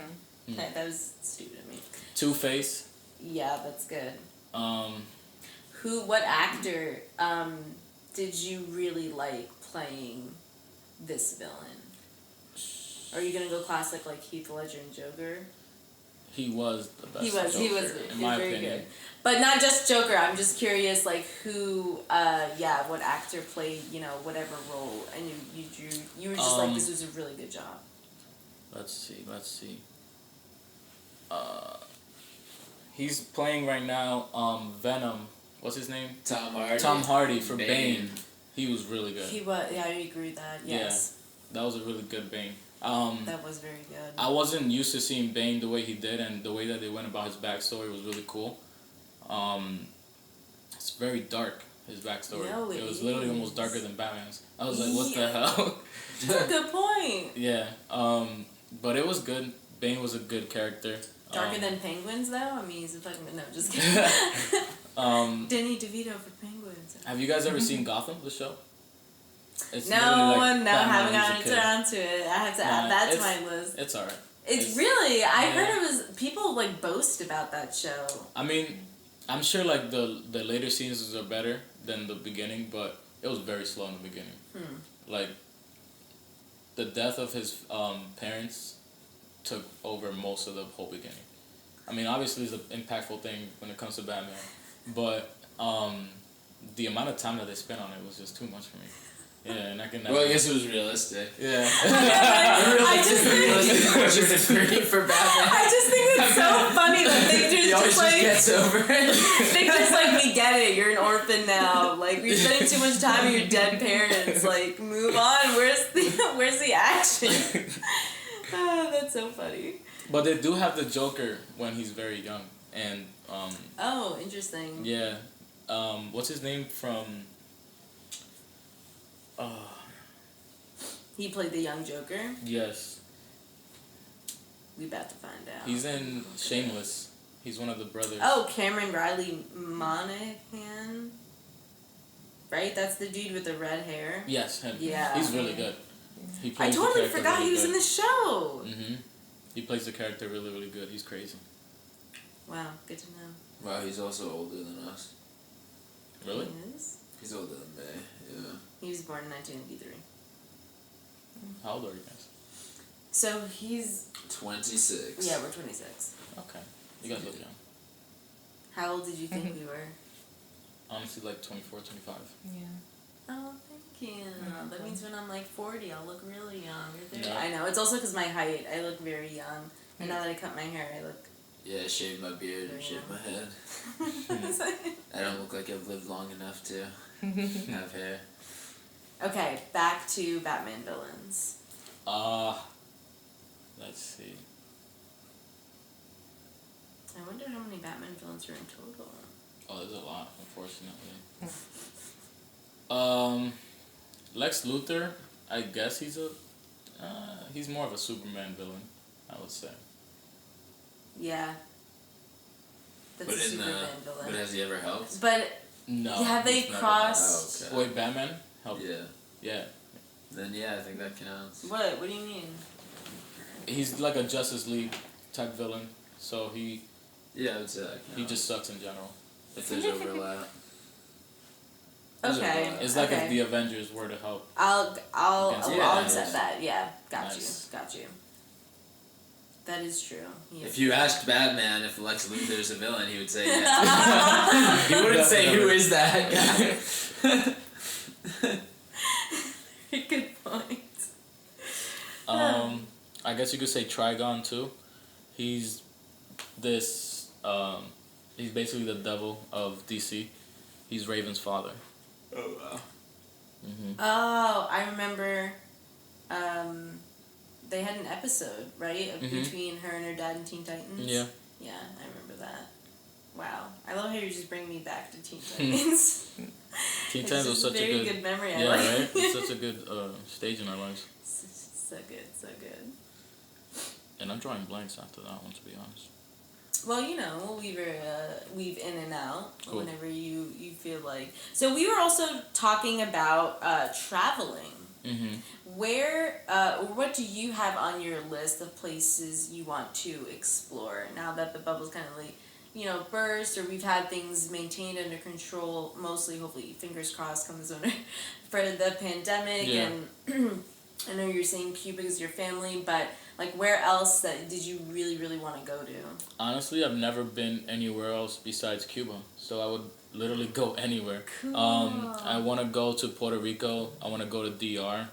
S3: Mm.
S1: That was stupid of me.
S3: Two-Face.
S1: Yeah, that's good.
S3: Um,
S1: What actor did you really like playing this villain? Are you gonna go classic like Heath Ledger and Joker?
S3: he was the best.
S1: He was
S3: Joker, in my
S1: very
S3: opinion.
S1: good. But not just Joker. I'm just curious, like who, what actor played, whatever role, and you were just like, this was a really good job.
S3: Let's see. He's playing right now. Venom. What's his name?
S2: Tom Hardy.
S3: Tom Hardy for Bane. He was really good.
S1: He was. Yeah, I agree with that. Yes,
S3: That was a really good Bane.
S1: that was very good.
S3: I wasn't used to seeing Bane the way he did, and the way that they went about his backstory was really cool. It's very dark, his backstory.
S1: No,
S3: it
S1: it
S3: was literally
S1: is.
S3: almost darker than Batman's. I was like, what the hell?
S1: That's a good point.
S3: Yeah. But it was good. Bane was a good character.
S1: Darker than penguins, though. I mean, he's a fucking no. Just kidding. Danny DeVito for penguins.
S3: Have you guys ever seen Gotham, the show? It's
S1: No,
S3: literally like
S1: I haven't
S3: Batman
S1: gotten
S3: as a kid.
S1: around to it. I have to add that to my list.
S3: It's alright.
S1: It's really. I
S3: yeah.
S1: heard it was people like boast about that show.
S3: I mean, I'm sure like the later seasons are better than the beginning, but it was very slow in the beginning. Like the death of his parents took over most of the whole beginning. I mean, obviously it's an impactful thing when it comes to Batman, but the amount of time that they spent on it was just too much for me. Yeah, and I can never...
S2: Well, I guess it was realistic.
S3: Yeah.
S1: I just think
S2: for Batman.
S1: I just think it's so funny that they
S2: He always
S1: just like
S2: gets over it.
S1: they just like we get it. You're an orphan now. Like you're spending too much time with your dead parents. Like move on. Where's the action? That's so funny.
S3: But they do have the Joker when he's very young, and
S1: Oh, interesting.
S3: yeah, what's his name from?
S1: He played the young Joker.
S3: Yes,
S1: We about to find out.
S3: he's in Shameless. He's one of the brothers.
S1: Oh, Cameron Riley Monaghan. Right, that's the dude with the red hair.
S3: Yes, him.
S1: Yeah.
S3: He's really good. He
S1: I
S3: plays the
S1: totally
S3: character
S1: forgot
S3: really
S1: he was
S3: good.
S1: in the show.
S3: He plays the character really, really good. He's crazy.
S1: Wow, good to know.
S2: Wow, he's also older than us.
S3: Really?
S1: He is?
S2: He's older than me, yeah.
S1: He was born in 1983.
S3: How old are you guys?
S1: So he's
S2: 26.
S1: yeah, we're 26.
S3: Okay, you guys look young.
S1: How old did you think we were?
S3: Honestly, like 24, 25.
S4: Yeah.
S1: Oh, thank you. That means when I'm like 40, I'll look really young. You're 30.
S3: Yeah.
S1: I know. It's also because my height. I look very young. And now that I cut my hair, I look...
S2: Yeah, I shaved my beard and shaved my head. I don't look like I've lived long enough to have hair.
S1: Okay, back to Batman villains.
S3: Let's see.
S1: I wonder how many Batman villains are in total.
S3: Oh, there's a lot, unfortunately. Lex Luthor, I guess he's more of a Superman villain, I would say.
S1: Yeah. That's
S2: But
S1: a super bad
S2: but
S1: villain.
S2: has he ever helped?
S1: But
S3: No.
S1: have they
S3: he's never
S1: crossed?
S2: Oh, okay.
S3: Wait, Batman? Help.
S2: Yeah.
S3: Yeah.
S2: Then yeah, I think that counts.
S1: What? What do you mean?
S3: He's like a Justice League type villain, so
S2: Yeah, I would say that counts.
S3: he just sucks in general.
S2: If there's overlap.
S1: Okay.
S3: It's like
S1: okay.
S3: if the Avengers were to help.
S1: I'll
S3: Against
S1: I'll
S2: the
S1: accept
S2: Avengers.
S1: that. Yeah, got
S3: Nice.
S1: you. That is true. He is
S2: If you asked Batman if Lex Luthor's a villain, he would say yes. He wouldn't say who is that guy.
S1: Good point.
S3: I guess you could say Trigon too. He's this. He's basically the devil of DC. He's Raven's father.
S2: Oh wow.
S3: Mm-hmm.
S1: Oh, I remember. They had an episode, right, of between her and her dad in Teen Titans.
S3: Yeah.
S1: Yeah, I remember that. Wow, I love how you're just bringing me back to Teen Titans.
S3: Teen
S1: It's
S3: Titans
S1: just
S3: was such
S1: very
S3: a good
S1: memory. I
S3: Yeah,
S1: like.
S3: right. It's such a good stage in our lives.
S1: So good, so good.
S3: And I'm drawing blanks after that one, to be honest.
S1: Well, you know, we'll weave in and out
S3: Cool.
S1: whenever you feel like. So we were also talking about traveling.
S3: Mm-hmm.
S1: Where, what do you have on your list of places you want to explore now that the bubble's kind of like, you know, burst, or we've had things maintained under control, mostly, hopefully, fingers crossed, comes under for the pandemic,
S3: Yeah.
S1: and I know you're saying Cuba is your family, but like where else did you really, really want to go to?
S3: Honestly, I've never been anywhere else besides Cuba, so I would literally go anywhere.
S1: Cool.
S3: I want to go to Puerto Rico. I want to go to DR.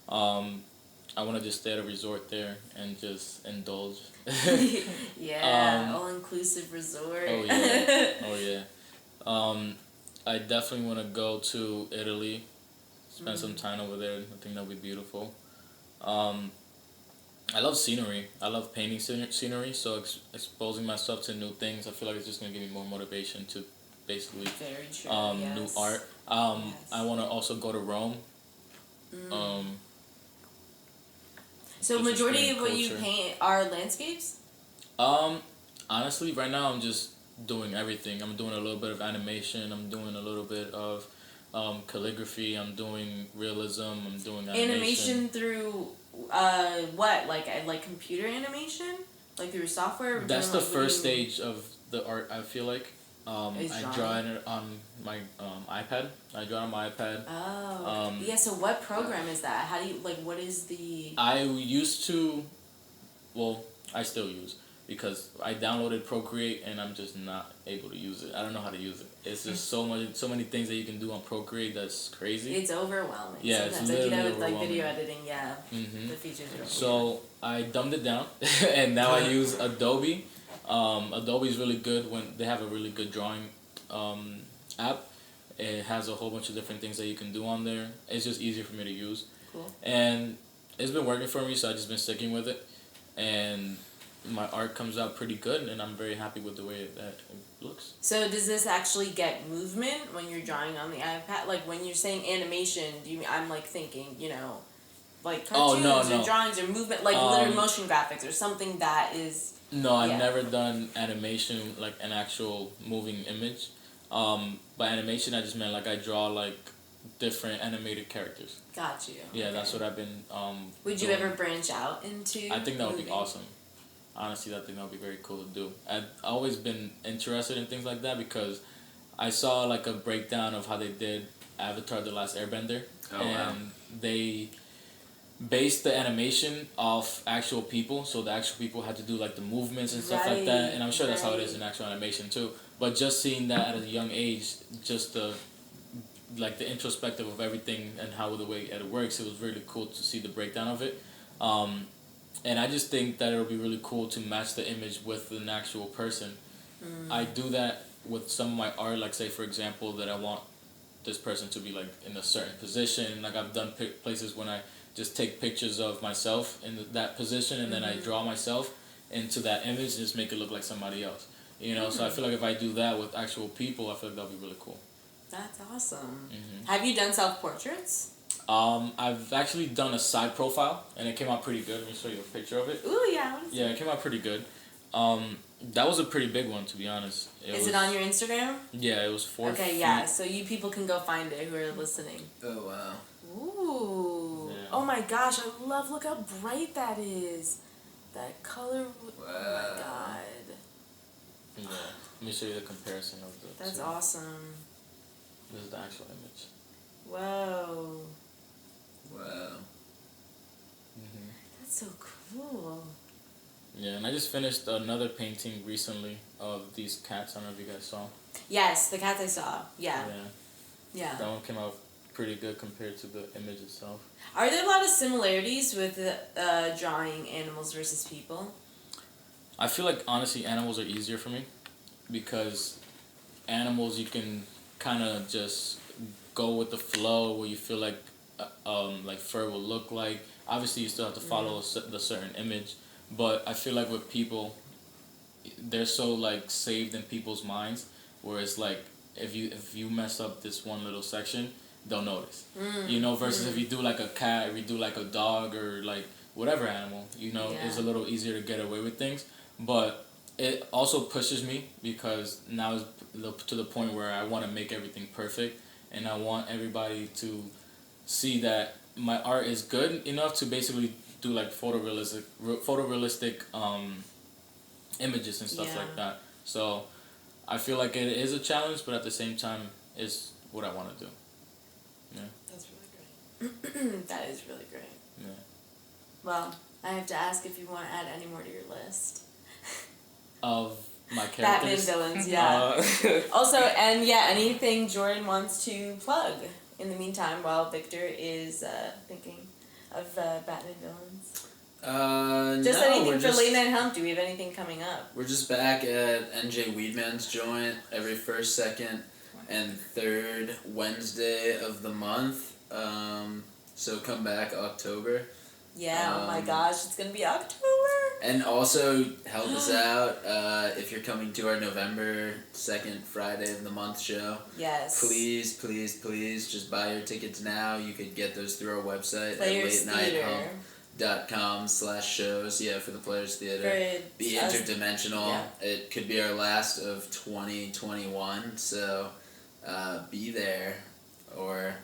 S3: I want to just stay at a resort there and just indulge.
S1: Yeah, all-inclusive resort.
S3: Oh yeah, oh yeah. I definitely want to go to Italy, spend some time over there. I think that'll be beautiful. I love scenery. I love painting scenery, so exposing myself to new things, I feel like it's just going to give me more motivation to basically
S1: Very true,
S3: new
S1: yes.
S3: art.
S1: Yes.
S3: I want to also go to Rome.
S1: So
S3: Just
S1: majority of
S3: experience
S1: what you
S3: culture.
S1: paint are landscapes?
S3: Honestly, right now I'm just doing everything. I'm doing a little bit of animation. I'm doing a little bit of calligraphy. I'm doing realism. I'm doing
S1: Animation through what? Like computer animation? Like through software?
S3: That's
S1: Doing,
S3: the
S1: like,
S3: first
S1: what do you mean?
S3: stage of the art, I feel like.
S1: Is
S3: I
S1: drawing?
S3: draw it on my iPad. I draw on my iPad.
S1: Oh. Yeah, so what program is that? How do you, like, what is the...
S3: I used to, well, I still use, because I downloaded Procreate and I'm just not able to use it. I don't know how to use it. It's just so many things that you can do on Procreate that's crazy.
S1: It's overwhelming.
S3: Yeah, it's
S1: sometimes. Like, you know, with like
S3: literally
S1: video editing, yeah.
S3: Mhm.
S1: The features are
S3: So I dumbed it down, and now I use Adobe. Adobe is really good when they have a really good drawing app. It has a whole bunch of different things that you can do on there. It's just easier for me to use.
S1: Cool.
S3: And it's been working for me, so I've just been sticking with it. And my art comes out pretty good, and I'm very happy with the way that it looks.
S1: So does this actually get movement when you're drawing on the iPad? Like when you're saying animation, do you? I'm like thinking, you know, like cartoons or drawings or movement, like literally motion graphics or something that is.
S3: No, I've
S1: Yeah.
S3: never done animation, like an actual moving image. By animation, I just meant like I draw like different animated characters.
S1: Got you.
S3: Yeah,
S1: Okay.
S3: that's what I've been.
S1: Would you
S3: doing.
S1: ever branch out into?
S3: I think that would be
S1: moving?
S3: awesome. Honestly, I think that would be very cool to do. I've always been interested in things like that because I saw like a breakdown of how they did Avatar: The Last Airbender, and they based the animation off actual people, so the actual people had to do like the movements and stuff like that, and I'm sure that's how it is in actual animation too. But just seeing that at a young age, just the like the introspective of everything and how the way it works, it was really cool to see the breakdown of it. And I just think that it would be really cool to match the image with an actual person. I do that with some of my art, like say for example that I want this person to be like in a certain position. Like I've done places when I just take pictures of myself in that position and then I draw myself into that image and just make it look like somebody else. You know, so I feel like if I do that with actual people, I feel like that'll be really cool.
S1: That's awesome. Have you done self-portraits?
S3: I've actually done a side profile and it came out pretty good. Let me show you a picture of it.
S1: Ooh, yeah. What is
S3: Yeah, it came out pretty good. That was a pretty big one, to be honest.
S1: Is it on your Instagram?
S3: Yeah, it was 4
S1: Okay,
S3: feet.
S1: yeah. So you people can go find it who are listening.
S2: Oh wow.
S1: Ooh.
S3: Yeah.
S1: Oh my gosh, I love, look how bright that is. That color, oh my god.
S3: Yeah. Let me show you the comparison of the
S1: That's
S3: two.
S1: awesome.
S3: This is the actual image.
S1: Whoa.
S2: Wow.
S1: That's so cool.
S3: Yeah, and I just finished another painting recently of these cats. I don't know if you guys saw.
S1: Yes, the cats I saw. Yeah. Yeah.
S3: That one came out pretty good compared to the image itself.
S1: Are there a lot of similarities with drawing animals versus people?
S3: I feel like, honestly, animals are easier for me because animals you can kind of just go with the flow where you feel like fur will look like. Obviously, you still have to follow the certain image, but I feel like with people, they're so like saved in people's minds, whereas like if you mess up this one little section, they'll notice. You know, versus if you do like a cat, if you do like a dog or like whatever animal, you know, it's a little easier to get away with things. But it also pushes me because now it's to the point where I want to make everything perfect, and I want everybody to see that my art is good enough to basically do like photorealistic images and stuff like that. So I feel like it is a challenge, but at the same time, it's what I want to do. Yeah.
S1: That's really great. That is really great.
S3: Yeah.
S1: Well, I have to ask if you want to add any more to your list.
S3: Of my
S1: Batman
S3: characters.
S1: villains, yeah. Also, and yeah, anything Jordan wants to plug in the meantime while Victor is thinking of Batman villains. Just anything for Late Night Hump. Do we have anything coming up?
S2: We're just back at NJ Weedman's joint every first, second, and third Wednesday of the month. So come back October.
S1: Yeah, oh my gosh, it's going to be October.
S2: And also help us out if you're coming to our November 2nd Friday of the month show.
S1: Yes.
S2: Please, please, please just buy your tickets now. You could get those through our website
S1: Players
S2: at latenighthump.com/shows. Yeah, for the Players Theater. Be interdimensional. Yeah. It could be our last of 2021, so be there or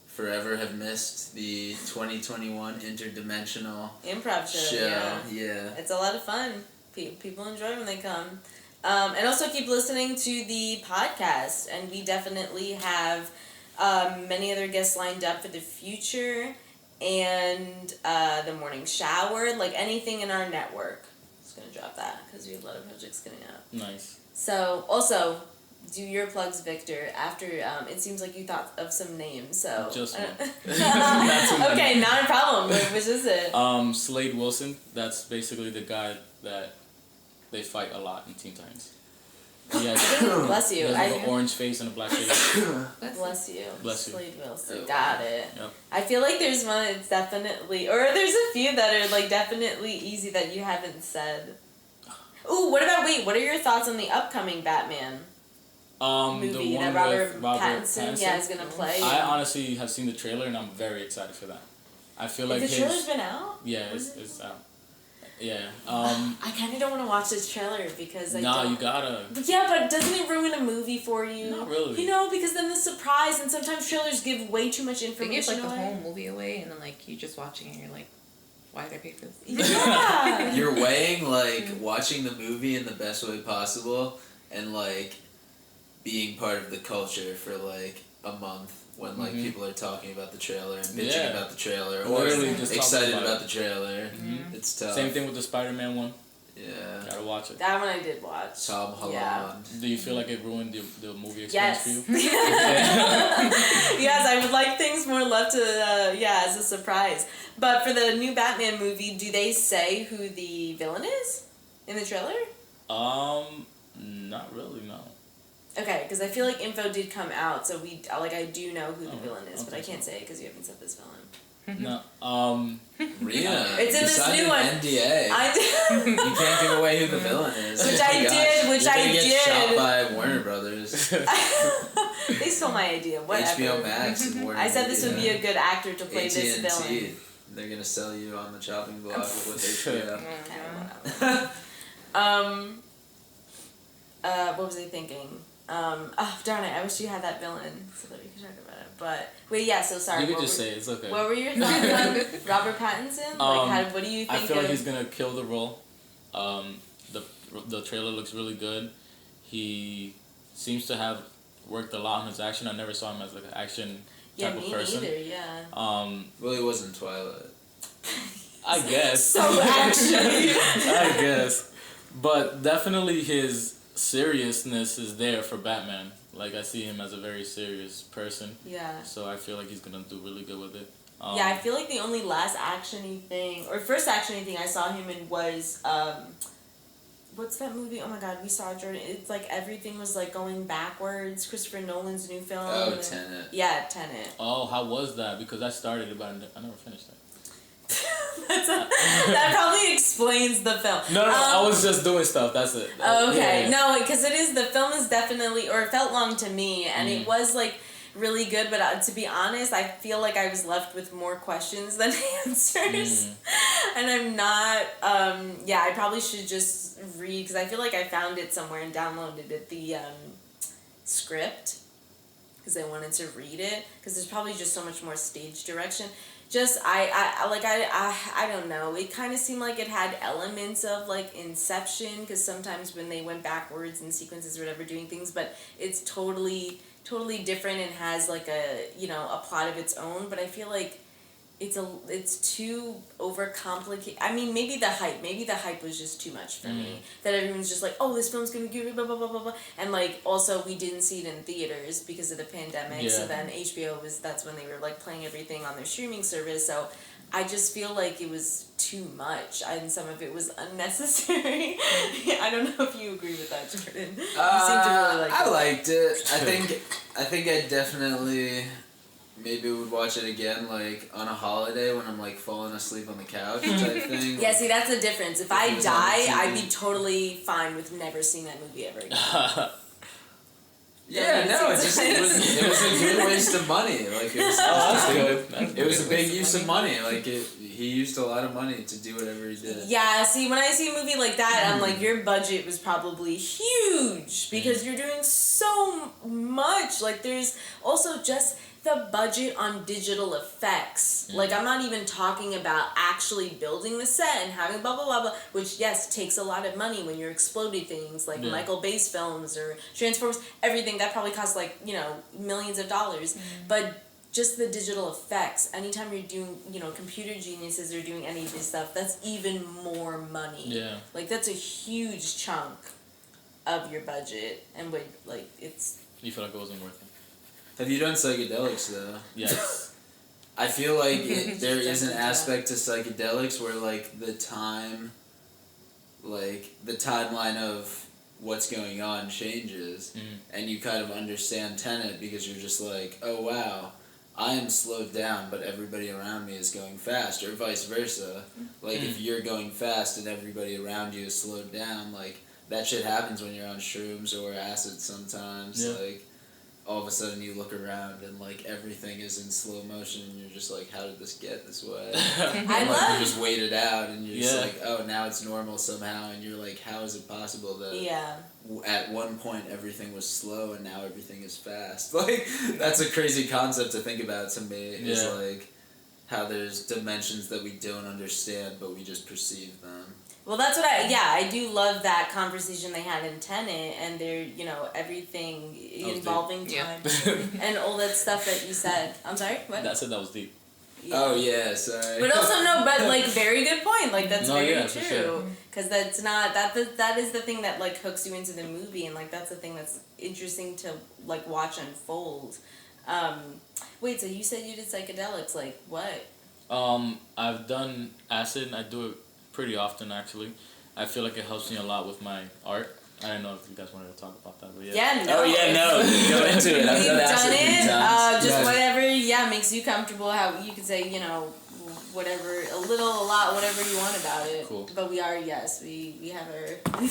S2: forever have missed the 2021 interdimensional
S1: improv show.
S2: Yeah.
S1: It's a lot of fun. People enjoy when they come. And also keep listening to the podcast. And we definitely have many other guests lined up for the future. And the morning shower. Like anything in our network. Just going to drop that because we have a lot of projects coming up.
S3: Nice.
S1: So, also, do your plugs, Victor, after it seems like you thought of some names, so...
S3: Just one.
S1: Okay, not a problem. Which is it?
S3: Slade Wilson. That's basically the guy that they fight a lot in Teen Titans.
S1: Bless you.
S3: He has like an orange face and a black face.
S1: Bless you.
S3: Bless you.
S1: Slade Wilson. Got it.
S3: Yep.
S1: I feel like there's one that's definitely... Or there's a few that are like definitely easy that you haven't said. Ooh, what are your thoughts on the upcoming Batman? Movie
S3: the one
S1: that Robert
S3: with
S1: Pattinson is gonna play.
S3: I honestly have seen the trailer and I'm very excited for that. I feel like
S1: the trailer's been out?
S3: Yeah, it's out. Yeah.
S1: I kind of don't want to watch this trailer because I don't.
S3: You gotta.
S1: Yeah, but doesn't it ruin a movie for you?
S3: Not really.
S1: You know, because then the surprise, and sometimes trailers give way too much information
S4: They give
S1: away.
S4: the whole movie away, and then like you're just watching it, and you're like, why did I pay for this?
S1: Yeah.
S2: You're weighing like watching the movie in the best way possible and like being part of the culture for like a month when like people are talking about the trailer and bitching about the trailer or
S3: just
S2: excited about the trailer. It's tough.
S3: Same thing with the Spider-Man one.
S2: Yeah.
S3: Gotta watch it.
S1: That one I did watch.
S2: Tom Holland.
S1: Yeah.
S3: Do you feel like it ruined the movie experience for you?
S1: Yes, I would like things more left to, as a surprise. But for the new Batman movie, do they say who the villain is in the trailer?
S3: Not really, no.
S1: Okay, because I feel like info did come out, so I do know who the villain is, but I can't say it because you haven't said this villain.
S3: No.
S2: Reena,
S1: it's in this
S2: signed
S1: new
S2: an
S1: one.
S2: NDA.
S1: You
S2: can't give away who the villain is.
S1: Which I did.
S2: You're gonna get shot by Warner Brothers.
S1: They stole my idea. Whatever.
S2: HBO Max and Warner.
S1: I said this would be a good actor to play
S2: AT&T.
S1: this villain.
S2: They're gonna sell you on the chopping block with HBO.
S1: What was I thinking? Oh, darn it, I wish you had that villain so that we could talk about it. But, wait, yeah, so sorry.
S3: You could just say it, it's okay.
S1: What were your thoughts on Robert Pattinson? What do you think
S3: I feel like he's going to kill the role. The trailer looks really good. He seems to have worked a lot on his action. I never saw him as like an action type of person.
S1: Yeah, me neither, yeah.
S2: Well, he was in Twilight.
S3: I guess.
S1: So actually.
S3: I guess. But definitely his seriousness is there for Batman. Like, I see him as a very serious person.
S1: Yeah.
S3: So I feel like he's going to do really good with it.
S1: Yeah, I feel like the only last action-y thing, or first action-y thing I saw him in was, what's that movie? Oh my god, we saw Jordan. It's like everything was like going backwards. Christopher Nolan's new film.
S2: Oh, Tenet.
S1: Yeah, Tenet.
S3: Oh, how was that? Because I started it, but I never finished it.
S1: That probably explains the film.
S3: No, I was just doing stuff. That's it.
S1: Okay,
S3: Yeah.
S1: no, because the film is definitely, or it felt long to me, and it was like really good. But to be honest, I feel like I was left with more questions than answers, and I'm not. Yeah, I probably should just read because I feel like I found it somewhere and downloaded it the script because I wanted to read it because there's probably just so much more stage direction. Just I don't know. It kind of seemed like it had elements of like Inception because sometimes when they went backwards in sequences or whatever doing things, but it's totally different and has like a a plot of its own. But I feel like it's too overcomplicated. I mean, maybe the hype was just too much for me. That everyone's just like, oh, this film's gonna give blah blah blah blah blah, and like also we didn't see it in theaters because of the pandemic.
S3: Yeah.
S1: So then HBO that's when they were like playing everything on their streaming service. So I just feel like it was too much, and some of it was unnecessary. I don't know if you agree with that, Jordan. You seem to really like it.
S2: I liked it. I think I definitely maybe would watch it again, like, on a holiday when I'm, like, falling asleep on the couch type thing.
S1: Yeah, see, that's the difference. If I die, I'd be totally fine with never seeing that movie ever again.
S2: Yeah, no, it was a good waste of money. Like, it was,
S3: that's good.
S2: It was a big use of money. Like, he used a lot of money to do whatever he did.
S1: Yeah, see, when I see a movie like that, I'm like, your budget was probably huge because you're doing so much. Like, there's also just the budget on digital effects. Like, I'm not even talking about actually building the set and having blah, blah, blah, blah, which, yes, takes a lot of money when you're exploding things like Michael Bay's films or Transformers, everything. That probably costs, like, millions of dollars. But just the digital effects, anytime you're doing, computer geniuses are doing any of this stuff, that's even more money.
S3: Yeah.
S1: Like, that's a huge chunk of your budget. And, it's...
S3: You feel like it wasn't worth it?
S2: Have you done psychedelics, though?
S3: Yes.
S2: I feel like there is an aspect to psychedelics where, like, the timeline of what's going on changes, and you kind of understand Tenet because you're just like, oh, wow, I am slowed down, but everybody around me is going fast, or vice versa. Like, if you're going fast and everybody around you is slowed down, like, that shit happens when you're on shrooms or acid sometimes, like... all of a sudden you look around and like everything is in slow motion and you're just like, how did this get this way? You just wait it out and you're just like, oh, now it's normal somehow, and you're like, how is it possible that at one point everything was slow and now everything is fast? Like, that's a crazy concept to think about to me. Is like how there's dimensions that we don't understand but we just perceive them.
S1: Well, that's what I do love that conversation they had in Tenet, and they're, everything involving time and all that stuff that you said. I'm sorry, what?
S3: That was deep.
S1: Yeah.
S2: Oh, yeah, sorry.
S1: But also, like, very good point. Like, that's very true. Because
S3: sure.
S1: that's not, that is the thing that, like, hooks you into the movie, and, like, that's the thing that's interesting to, like, watch unfold. Wait, so you said you did psychedelics, like, what?
S3: I've done acid, I do it pretty often, actually. I feel like it helps me a lot with my art. I don't know if you guys wanted to talk about that, but
S1: Yeah, no.
S2: Oh, yeah, no. Go into it. I've
S1: We've
S2: done
S1: done it. Just
S2: Yeah.
S1: whatever, makes you comfortable. How you could say, whatever, a little, a lot, whatever you want about it.
S3: Cool.
S1: But we are, we've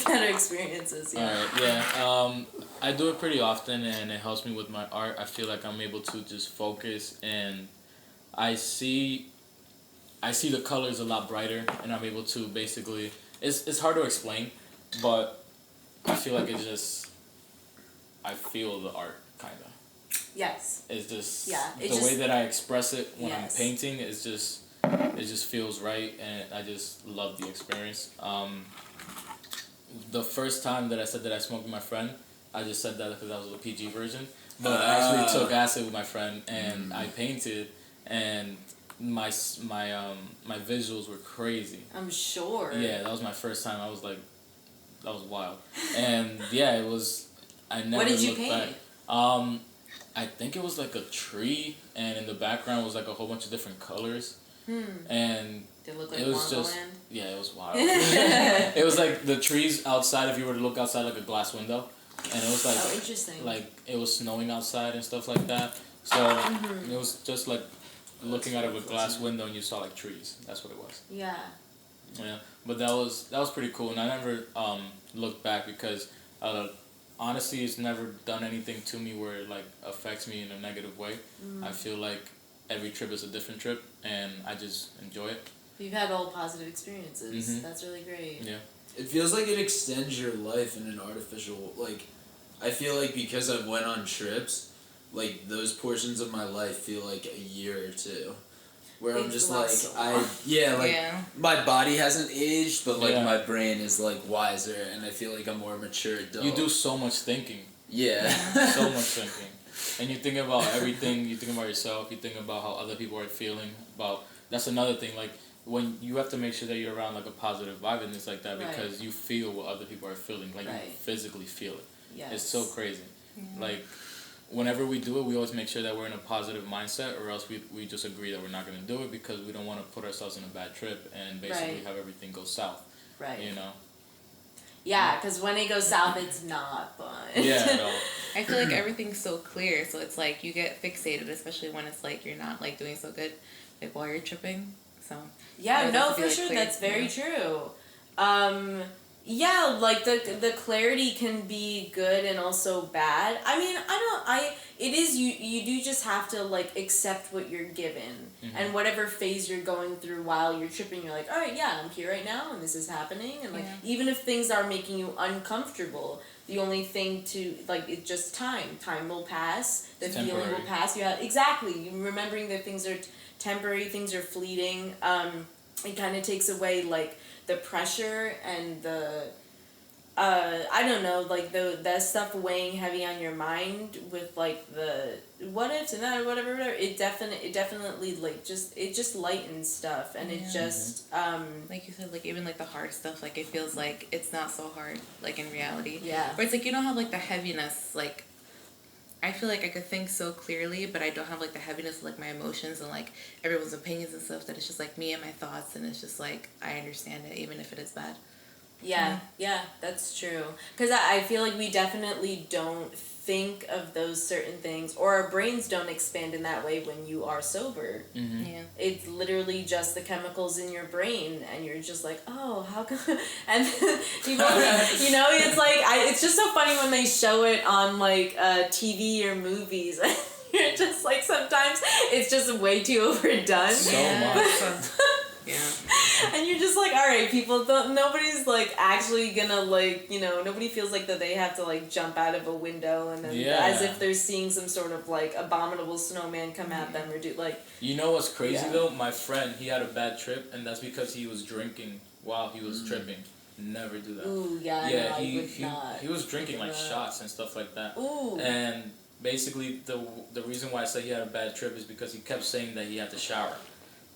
S1: had our experiences. Yeah.
S3: Alright, yeah. I do it pretty often, and it helps me with my art. I feel like I'm able to just focus, and I see the colors a lot brighter, and I'm able to basically... It's hard to explain, but I feel like I feel the art, kind of.
S1: Yes.
S3: It's just
S1: the
S3: way that I express it when I'm
S1: Yes.
S3: painting is just, it just feels right, and I just love the experience. The first time that I said that I smoked with my friend, I just said that because that was the PG version. But I actually took acid with my friend, and I painted, and my visuals were crazy.
S1: I'm sure.
S3: Yeah, that was my first time. I was like, that was wild. And yeah, it was, I never
S1: What did you
S3: looked
S1: paint?
S3: back. I think it was like a tree, and in the background was like a whole bunch of different colors. And
S1: Did it look like
S3: it was just,
S1: Wonderland?
S3: yeah, it was wild. It was like the trees outside, if you were to look outside, like a glass window. And it was like,
S1: oh, interesting.
S3: like it was snowing outside and stuff like that. So it was just like looking out of a glass window and you saw like trees. That's what it was.
S1: Yeah.
S3: Yeah, but that was pretty cool, and I never looked back because honestly, it's never done anything to me where it like affects me in a negative way. I feel like every trip is a different trip, and I just enjoy it.
S1: You've had all positive experiences. That's really great.
S3: Yeah.
S2: It feels like it extends your life in an artificial, like, I feel like because I went on trips, like, those portions of my life feel like a year or two. Where I'm just like, my body hasn't aged, but like my brain is like wiser, and I feel like I'm more mature adult.
S3: You do so much thinking.
S2: Yeah.
S3: So much thinking. And you think about everything, you think about yourself, you think about how other people are feeling, that's another thing, like, when you have to make sure that you're around like a positive vibe and things like that, because you feel what other people are feeling, like you physically feel it.
S1: Yes.
S3: It's so crazy. Like, whenever we do it, we always make sure that we're in a positive mindset, or else we just agree that we're not going to do it because we don't want to put ourselves in a bad trip and basically have everything go south.
S1: Right.
S3: You know?
S1: Yeah, because when it goes south, it's not fun.
S3: Yeah, no.
S4: I feel like everything's so clear, so it's like you get fixated, especially when it's like you're not like doing so good, like while you're tripping. So
S1: yeah, no, for
S4: like,
S1: sure,
S4: clear.
S1: that's very true. Yeah, like the clarity can be good and also bad. I mean, you do just have to like accept what you're given and whatever phase you're going through while you're tripping. You're like, all right, yeah, I'm here right now and this is happening, and like even if things are making you uncomfortable, the only thing to like it's just time. Time will pass. The feeling will pass. Exactly. Remembering that things are temporary, things are fleeting. It kind of takes away like the pressure and the I don't know, like that stuff weighing heavy on your mind with like the what ifs and that whatever. It definitely like it just lightens stuff, and it just
S4: like you said, like even like the hard stuff, like it feels like it's not so hard like in reality.
S1: Yeah.
S4: But it's like you don't have like the heaviness, like I feel like I could think so clearly, but I don't have like the heaviness of like my emotions and like everyone's opinions and stuff, that it's just like me and my thoughts, and it's just like I understand it even if it is bad.
S1: Yeah, that's true. Because I feel like we definitely don't think of those certain things, or our brains don't expand in that way when you are sober.
S4: Yeah.
S1: It's literally just the chemicals in your brain, and you're just like, oh, how come? And people, it's like, it's just so funny when they show it on like TV or movies. You're just like, sometimes it's just way too overdone.
S3: So much.
S4: Yeah.
S1: And you're just like, all right, people, nobody's like actually gonna like, nobody feels like that they have to like jump out of a window and then as if they're seeing some sort of like abominable snowman come at them or do like.
S3: You know what's crazy though? My friend, he had a bad trip, and that's because he was drinking while he was tripping. Never do that.
S1: Ooh, yeah,
S3: yeah,
S1: no,
S3: he was drinking like shots and stuff like that.
S1: Ooh.
S3: And basically the reason why I say he had a bad trip is because he kept saying that he had to shower.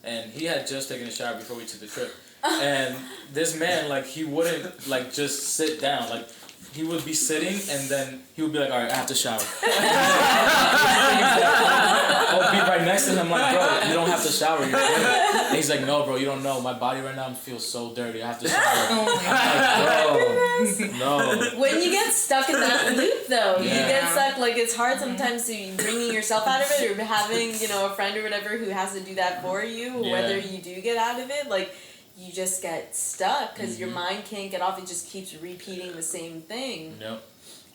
S3: And he had just taken a shower before we took the trip. And this man, like, he wouldn't, like, just sit down. Like, he would be sitting, and then he would be like, all right, I have to shower. I'll be right next to him, like, bro, you don't have to shower. You're good. And he's like, no, bro, you don't know. My body right now feels so dirty. I have to shower. I'm like, bro, no.
S1: When you get stuck in that loop, though, you
S3: Yeah.
S1: get stuck, like, it's hard sometimes to bringing yourself out of it, or having, a friend or whatever who has to do that for you, whether you do get out of it, like, you just get stuck because your mind can't get off. It just keeps repeating the same thing.
S3: Nope.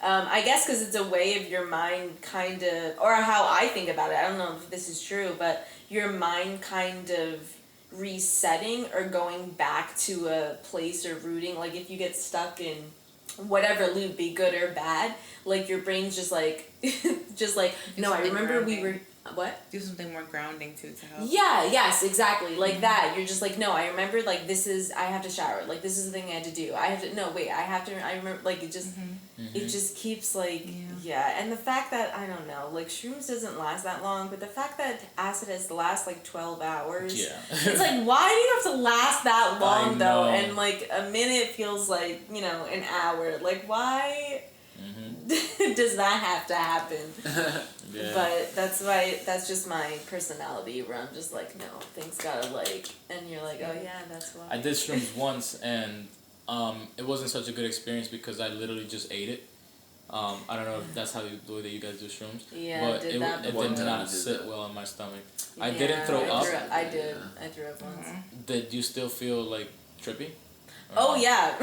S1: I guess because it's a way of your mind kind of, or how I think about it. I don't know if this is true, but your mind kind of resetting or going back to a place or rooting. Like if you get stuck in whatever loop, be good or bad, like your brain's just like no, I remember we were what?
S4: Do something more grounding too to help.
S1: Yeah, yes, exactly. Like that. You're just like, no, I remember like this is I have to shower. Like this is the thing I had to do. I have to no, wait, I remember like it just it just keeps like yeah. And the fact that I don't know, like shrooms doesn't last that long, but the fact that acid has to last like 12 hours.
S3: Yeah.
S1: It's like why do you have to last that long
S3: I
S1: though?
S3: know.
S1: And like a minute feels like, you know, an hour. Like why does that have to happen?
S3: Yeah.
S1: But that's just my personality where I'm just like, no, things gotta like, and you're like, oh yeah, that's why.
S3: I did shrooms once, and it wasn't such a good experience because I literally just ate it. I don't know if that's how the way that you guys do shrooms.
S1: Yeah,
S3: but
S1: did
S3: it
S1: that
S3: did
S1: before.
S3: not sit well in my stomach. I
S1: Yeah,
S3: didn't throw up.
S1: I did. I threw up once.
S3: Did you still feel like trippy?
S1: Oh yeah,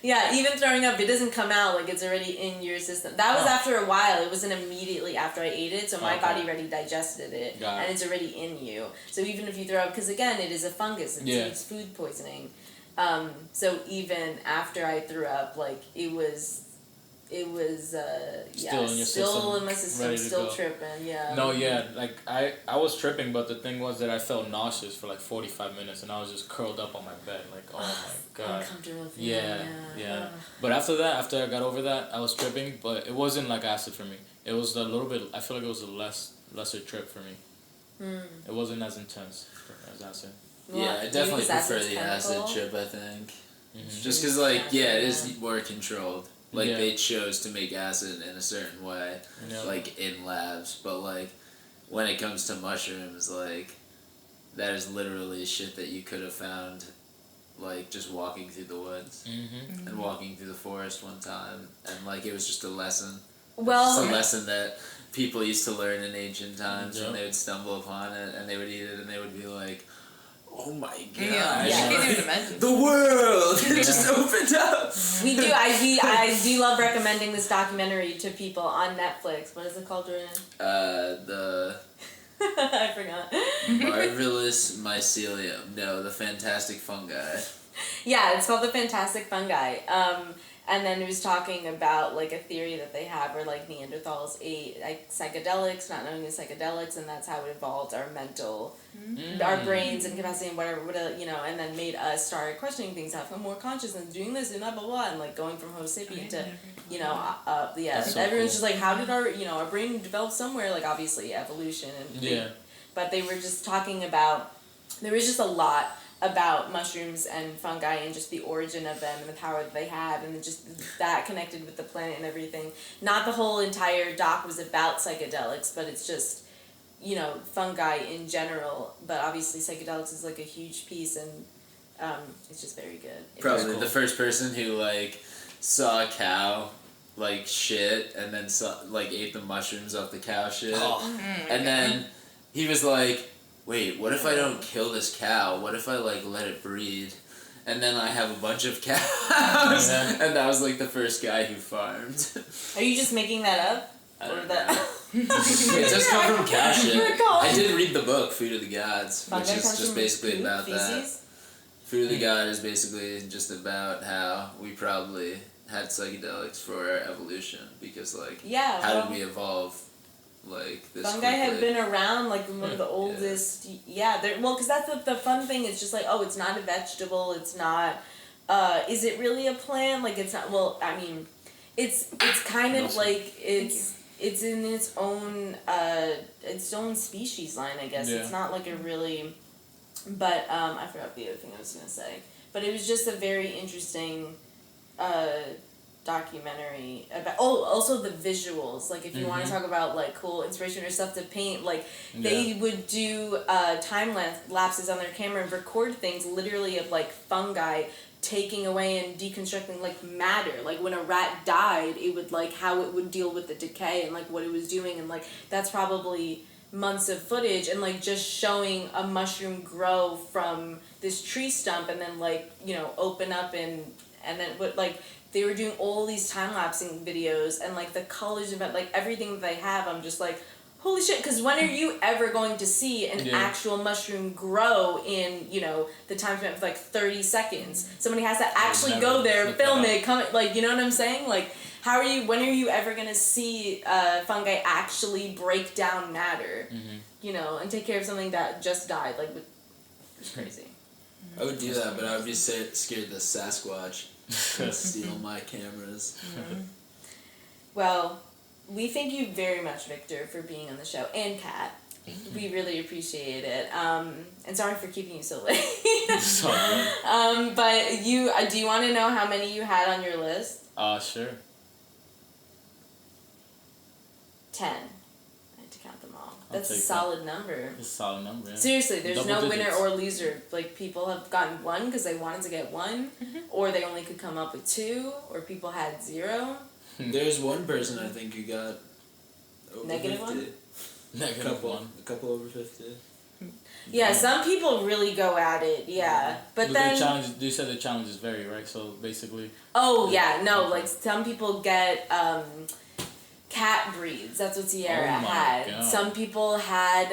S1: yeah. Even throwing up, it doesn't come out like it's already in your system. That was after a while. It wasn't immediately after I ate it, so my body already digested it, and it's already in you. So even if you throw up, because again, it is a fungus. It's food poisoning. So even after I threw up, like it was
S3: Still in your
S1: still
S3: system,
S1: in my system,
S3: ready to
S1: still
S3: go.
S1: tripping. Yeah.
S3: No, yeah, like I was tripping, but the thing was that I felt nauseous for like 45 minutes, and I was just curled up on my bed, like oh my god.
S1: Uncomfortable feeling.
S3: Yeah. But after I got over that, I was tripping, but it wasn't like acid for me. It was a little bit. I feel like it was a lesser trip for me. It wasn't as intense as acid.
S2: Yeah, I definitely prefer the acid trip, I think. Just because, like, yeah, it is more controlled. Like, they chose to make acid in a certain way, like, in labs. But, like, when it comes to mushrooms, like, that is literally shit that you could have found, like, just walking through the woods. And walking through the forest one time. And, like, it was just a lesson.
S1: Well,
S2: It's a lesson that people used to learn in ancient times when they would stumble upon it and they would eat it and they would be like, oh my god.
S4: I can't even imagine.
S2: The world just opened up.
S1: we do. I do love recommending this documentary to people on Netflix. What is it called, Jordan?
S2: The
S1: I forgot.
S2: Marvelous Mycelium. No, the Fantastic Fungi.
S1: Yeah, it's called The Fantastic Fungi. And then it was talking about like a theory that they have where like Neanderthals ate like psychedelics, not knowing it's psychedelics, and that's how it evolved our mental, our brains and capacity and whatever, and then made us start questioning things, have more consciousness, doing this and blah blah blah, and like going from Homo sapien to,
S3: So
S1: everyone's
S3: cool.
S1: just like, how did our brain develop somewhere, like obviously evolution and but they were just talking about, there was just a lot about mushrooms and fungi and just the origin of them and the power that they have and just that connected with the planet and everything. Not the whole entire doc was about psychedelics, but it's just, fungi in general. But obviously psychedelics is like a huge piece and it's just very good.
S2: Probably the first person who like saw a cow like shit and then ate the mushrooms off the cow shit. And then he was like, wait, what if I don't kill this cow? What if I, like, let it breed? And then I have a bunch of cows. And that was, like, the first guy who farmed.
S1: Are you just making that up?
S2: I don't know. It does come from cow shit. I did read the book, Food of the Gods, which is just basically about that. Food of the God is basically just about how we probably had psychedelics for our evolution. Because, like, how did we evolve? Like this
S1: fungi have been around like one of the oldest. Because that's the fun thing. It's just like, oh, it's not a vegetable. It's not. Is it really a plant? Like it's not. Well, I mean, it's kind of like it's in its own species line. I guess it's not like a really. But I forgot the other thing I was gonna say. But it was just a very interesting. Documentary about also the visuals, like if you want to talk about like cool inspiration or stuff to paint, like they would do time lapses on their camera and record things literally of like fungi taking away and deconstructing like matter, like when a rat died it would like how it would deal with the decay and like what it was doing, and like that's probably months of footage and like just showing a mushroom grow from this tree stump and then like open up and then what like they were doing all these time-lapsing videos and, like, the colors and, like, everything that they have, I'm just like, holy shit, because when are you ever going to see an actual mushroom grow in, you know, the time span of like 30 seconds? Somebody has to actually go there, film it, come, like, you know what I'm saying? Like, when are you ever going to see fungi actually break down matter, you know, and take care of something that just died? Like, it's crazy.
S2: I would do that, but I would be scared the Sasquatch would steal my cameras.
S1: Well, we thank you very much, Victor, for being on the show, and Kat. We really appreciate it. And sorry for keeping you so late. But do you want to know how many you had on your list?
S3: Sure.
S1: 10. I had to count them all. That's a solid number.
S3: It's a solid number, yeah.
S1: Seriously, there's
S3: Double
S1: no
S3: digits.
S1: winner or loser. Like, people have gotten 1 because they wanted to get 1, or they only could come up with 2, or people had 0.
S2: There's one person I think who got over
S1: Negative
S2: 50.
S1: 1?
S3: Negative 1.
S2: A couple over 50.
S1: Yeah, some people really go at it, yeah. But then...
S3: They said the challenges vary, right? So, basically...
S1: Oh, yeah, no, like, some people get, cat breeds. That's what Sierra had.
S3: God.
S1: Some people had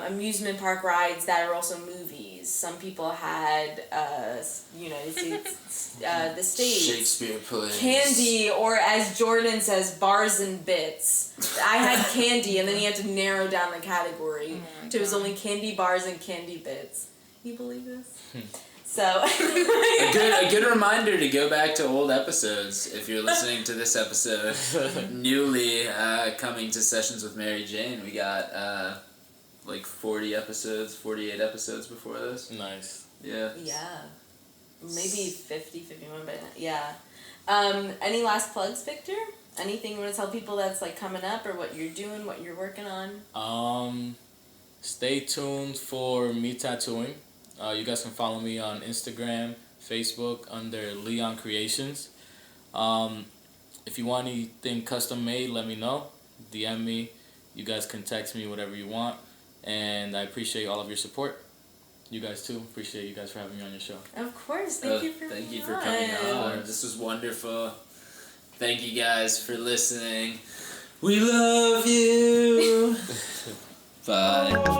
S1: amusement park rides that are also movies. Some people had United States, the States.
S2: Shakespeare plays.
S1: Candy, or as Jordan says, bars and bits. I had candy, and then he had to narrow down the category. So it was only candy bars and candy bits. You believe this? So
S2: a good reminder to go back to old episodes if you're listening to this episode. Newly coming to Sessions with Mary Jane, we got like 48 episodes before this.
S3: Nice.
S2: Yeah.
S1: Yeah. Maybe 50, 51, but yeah. Any last plugs, Victor? Anything you want to tell people that's like coming up, or what you're doing, what you're working on?
S3: Stay tuned for me tattooing. You guys can follow me on Instagram, Facebook under Leon Creations. If you want anything custom made, let me know. DM me. You guys can text me whatever you want. And I appreciate all of your support. You guys too. Appreciate you guys for having me on your show.
S1: Of course. Thank you for
S2: coming on. This was wonderful. Thank you guys for listening. We love you. Bye.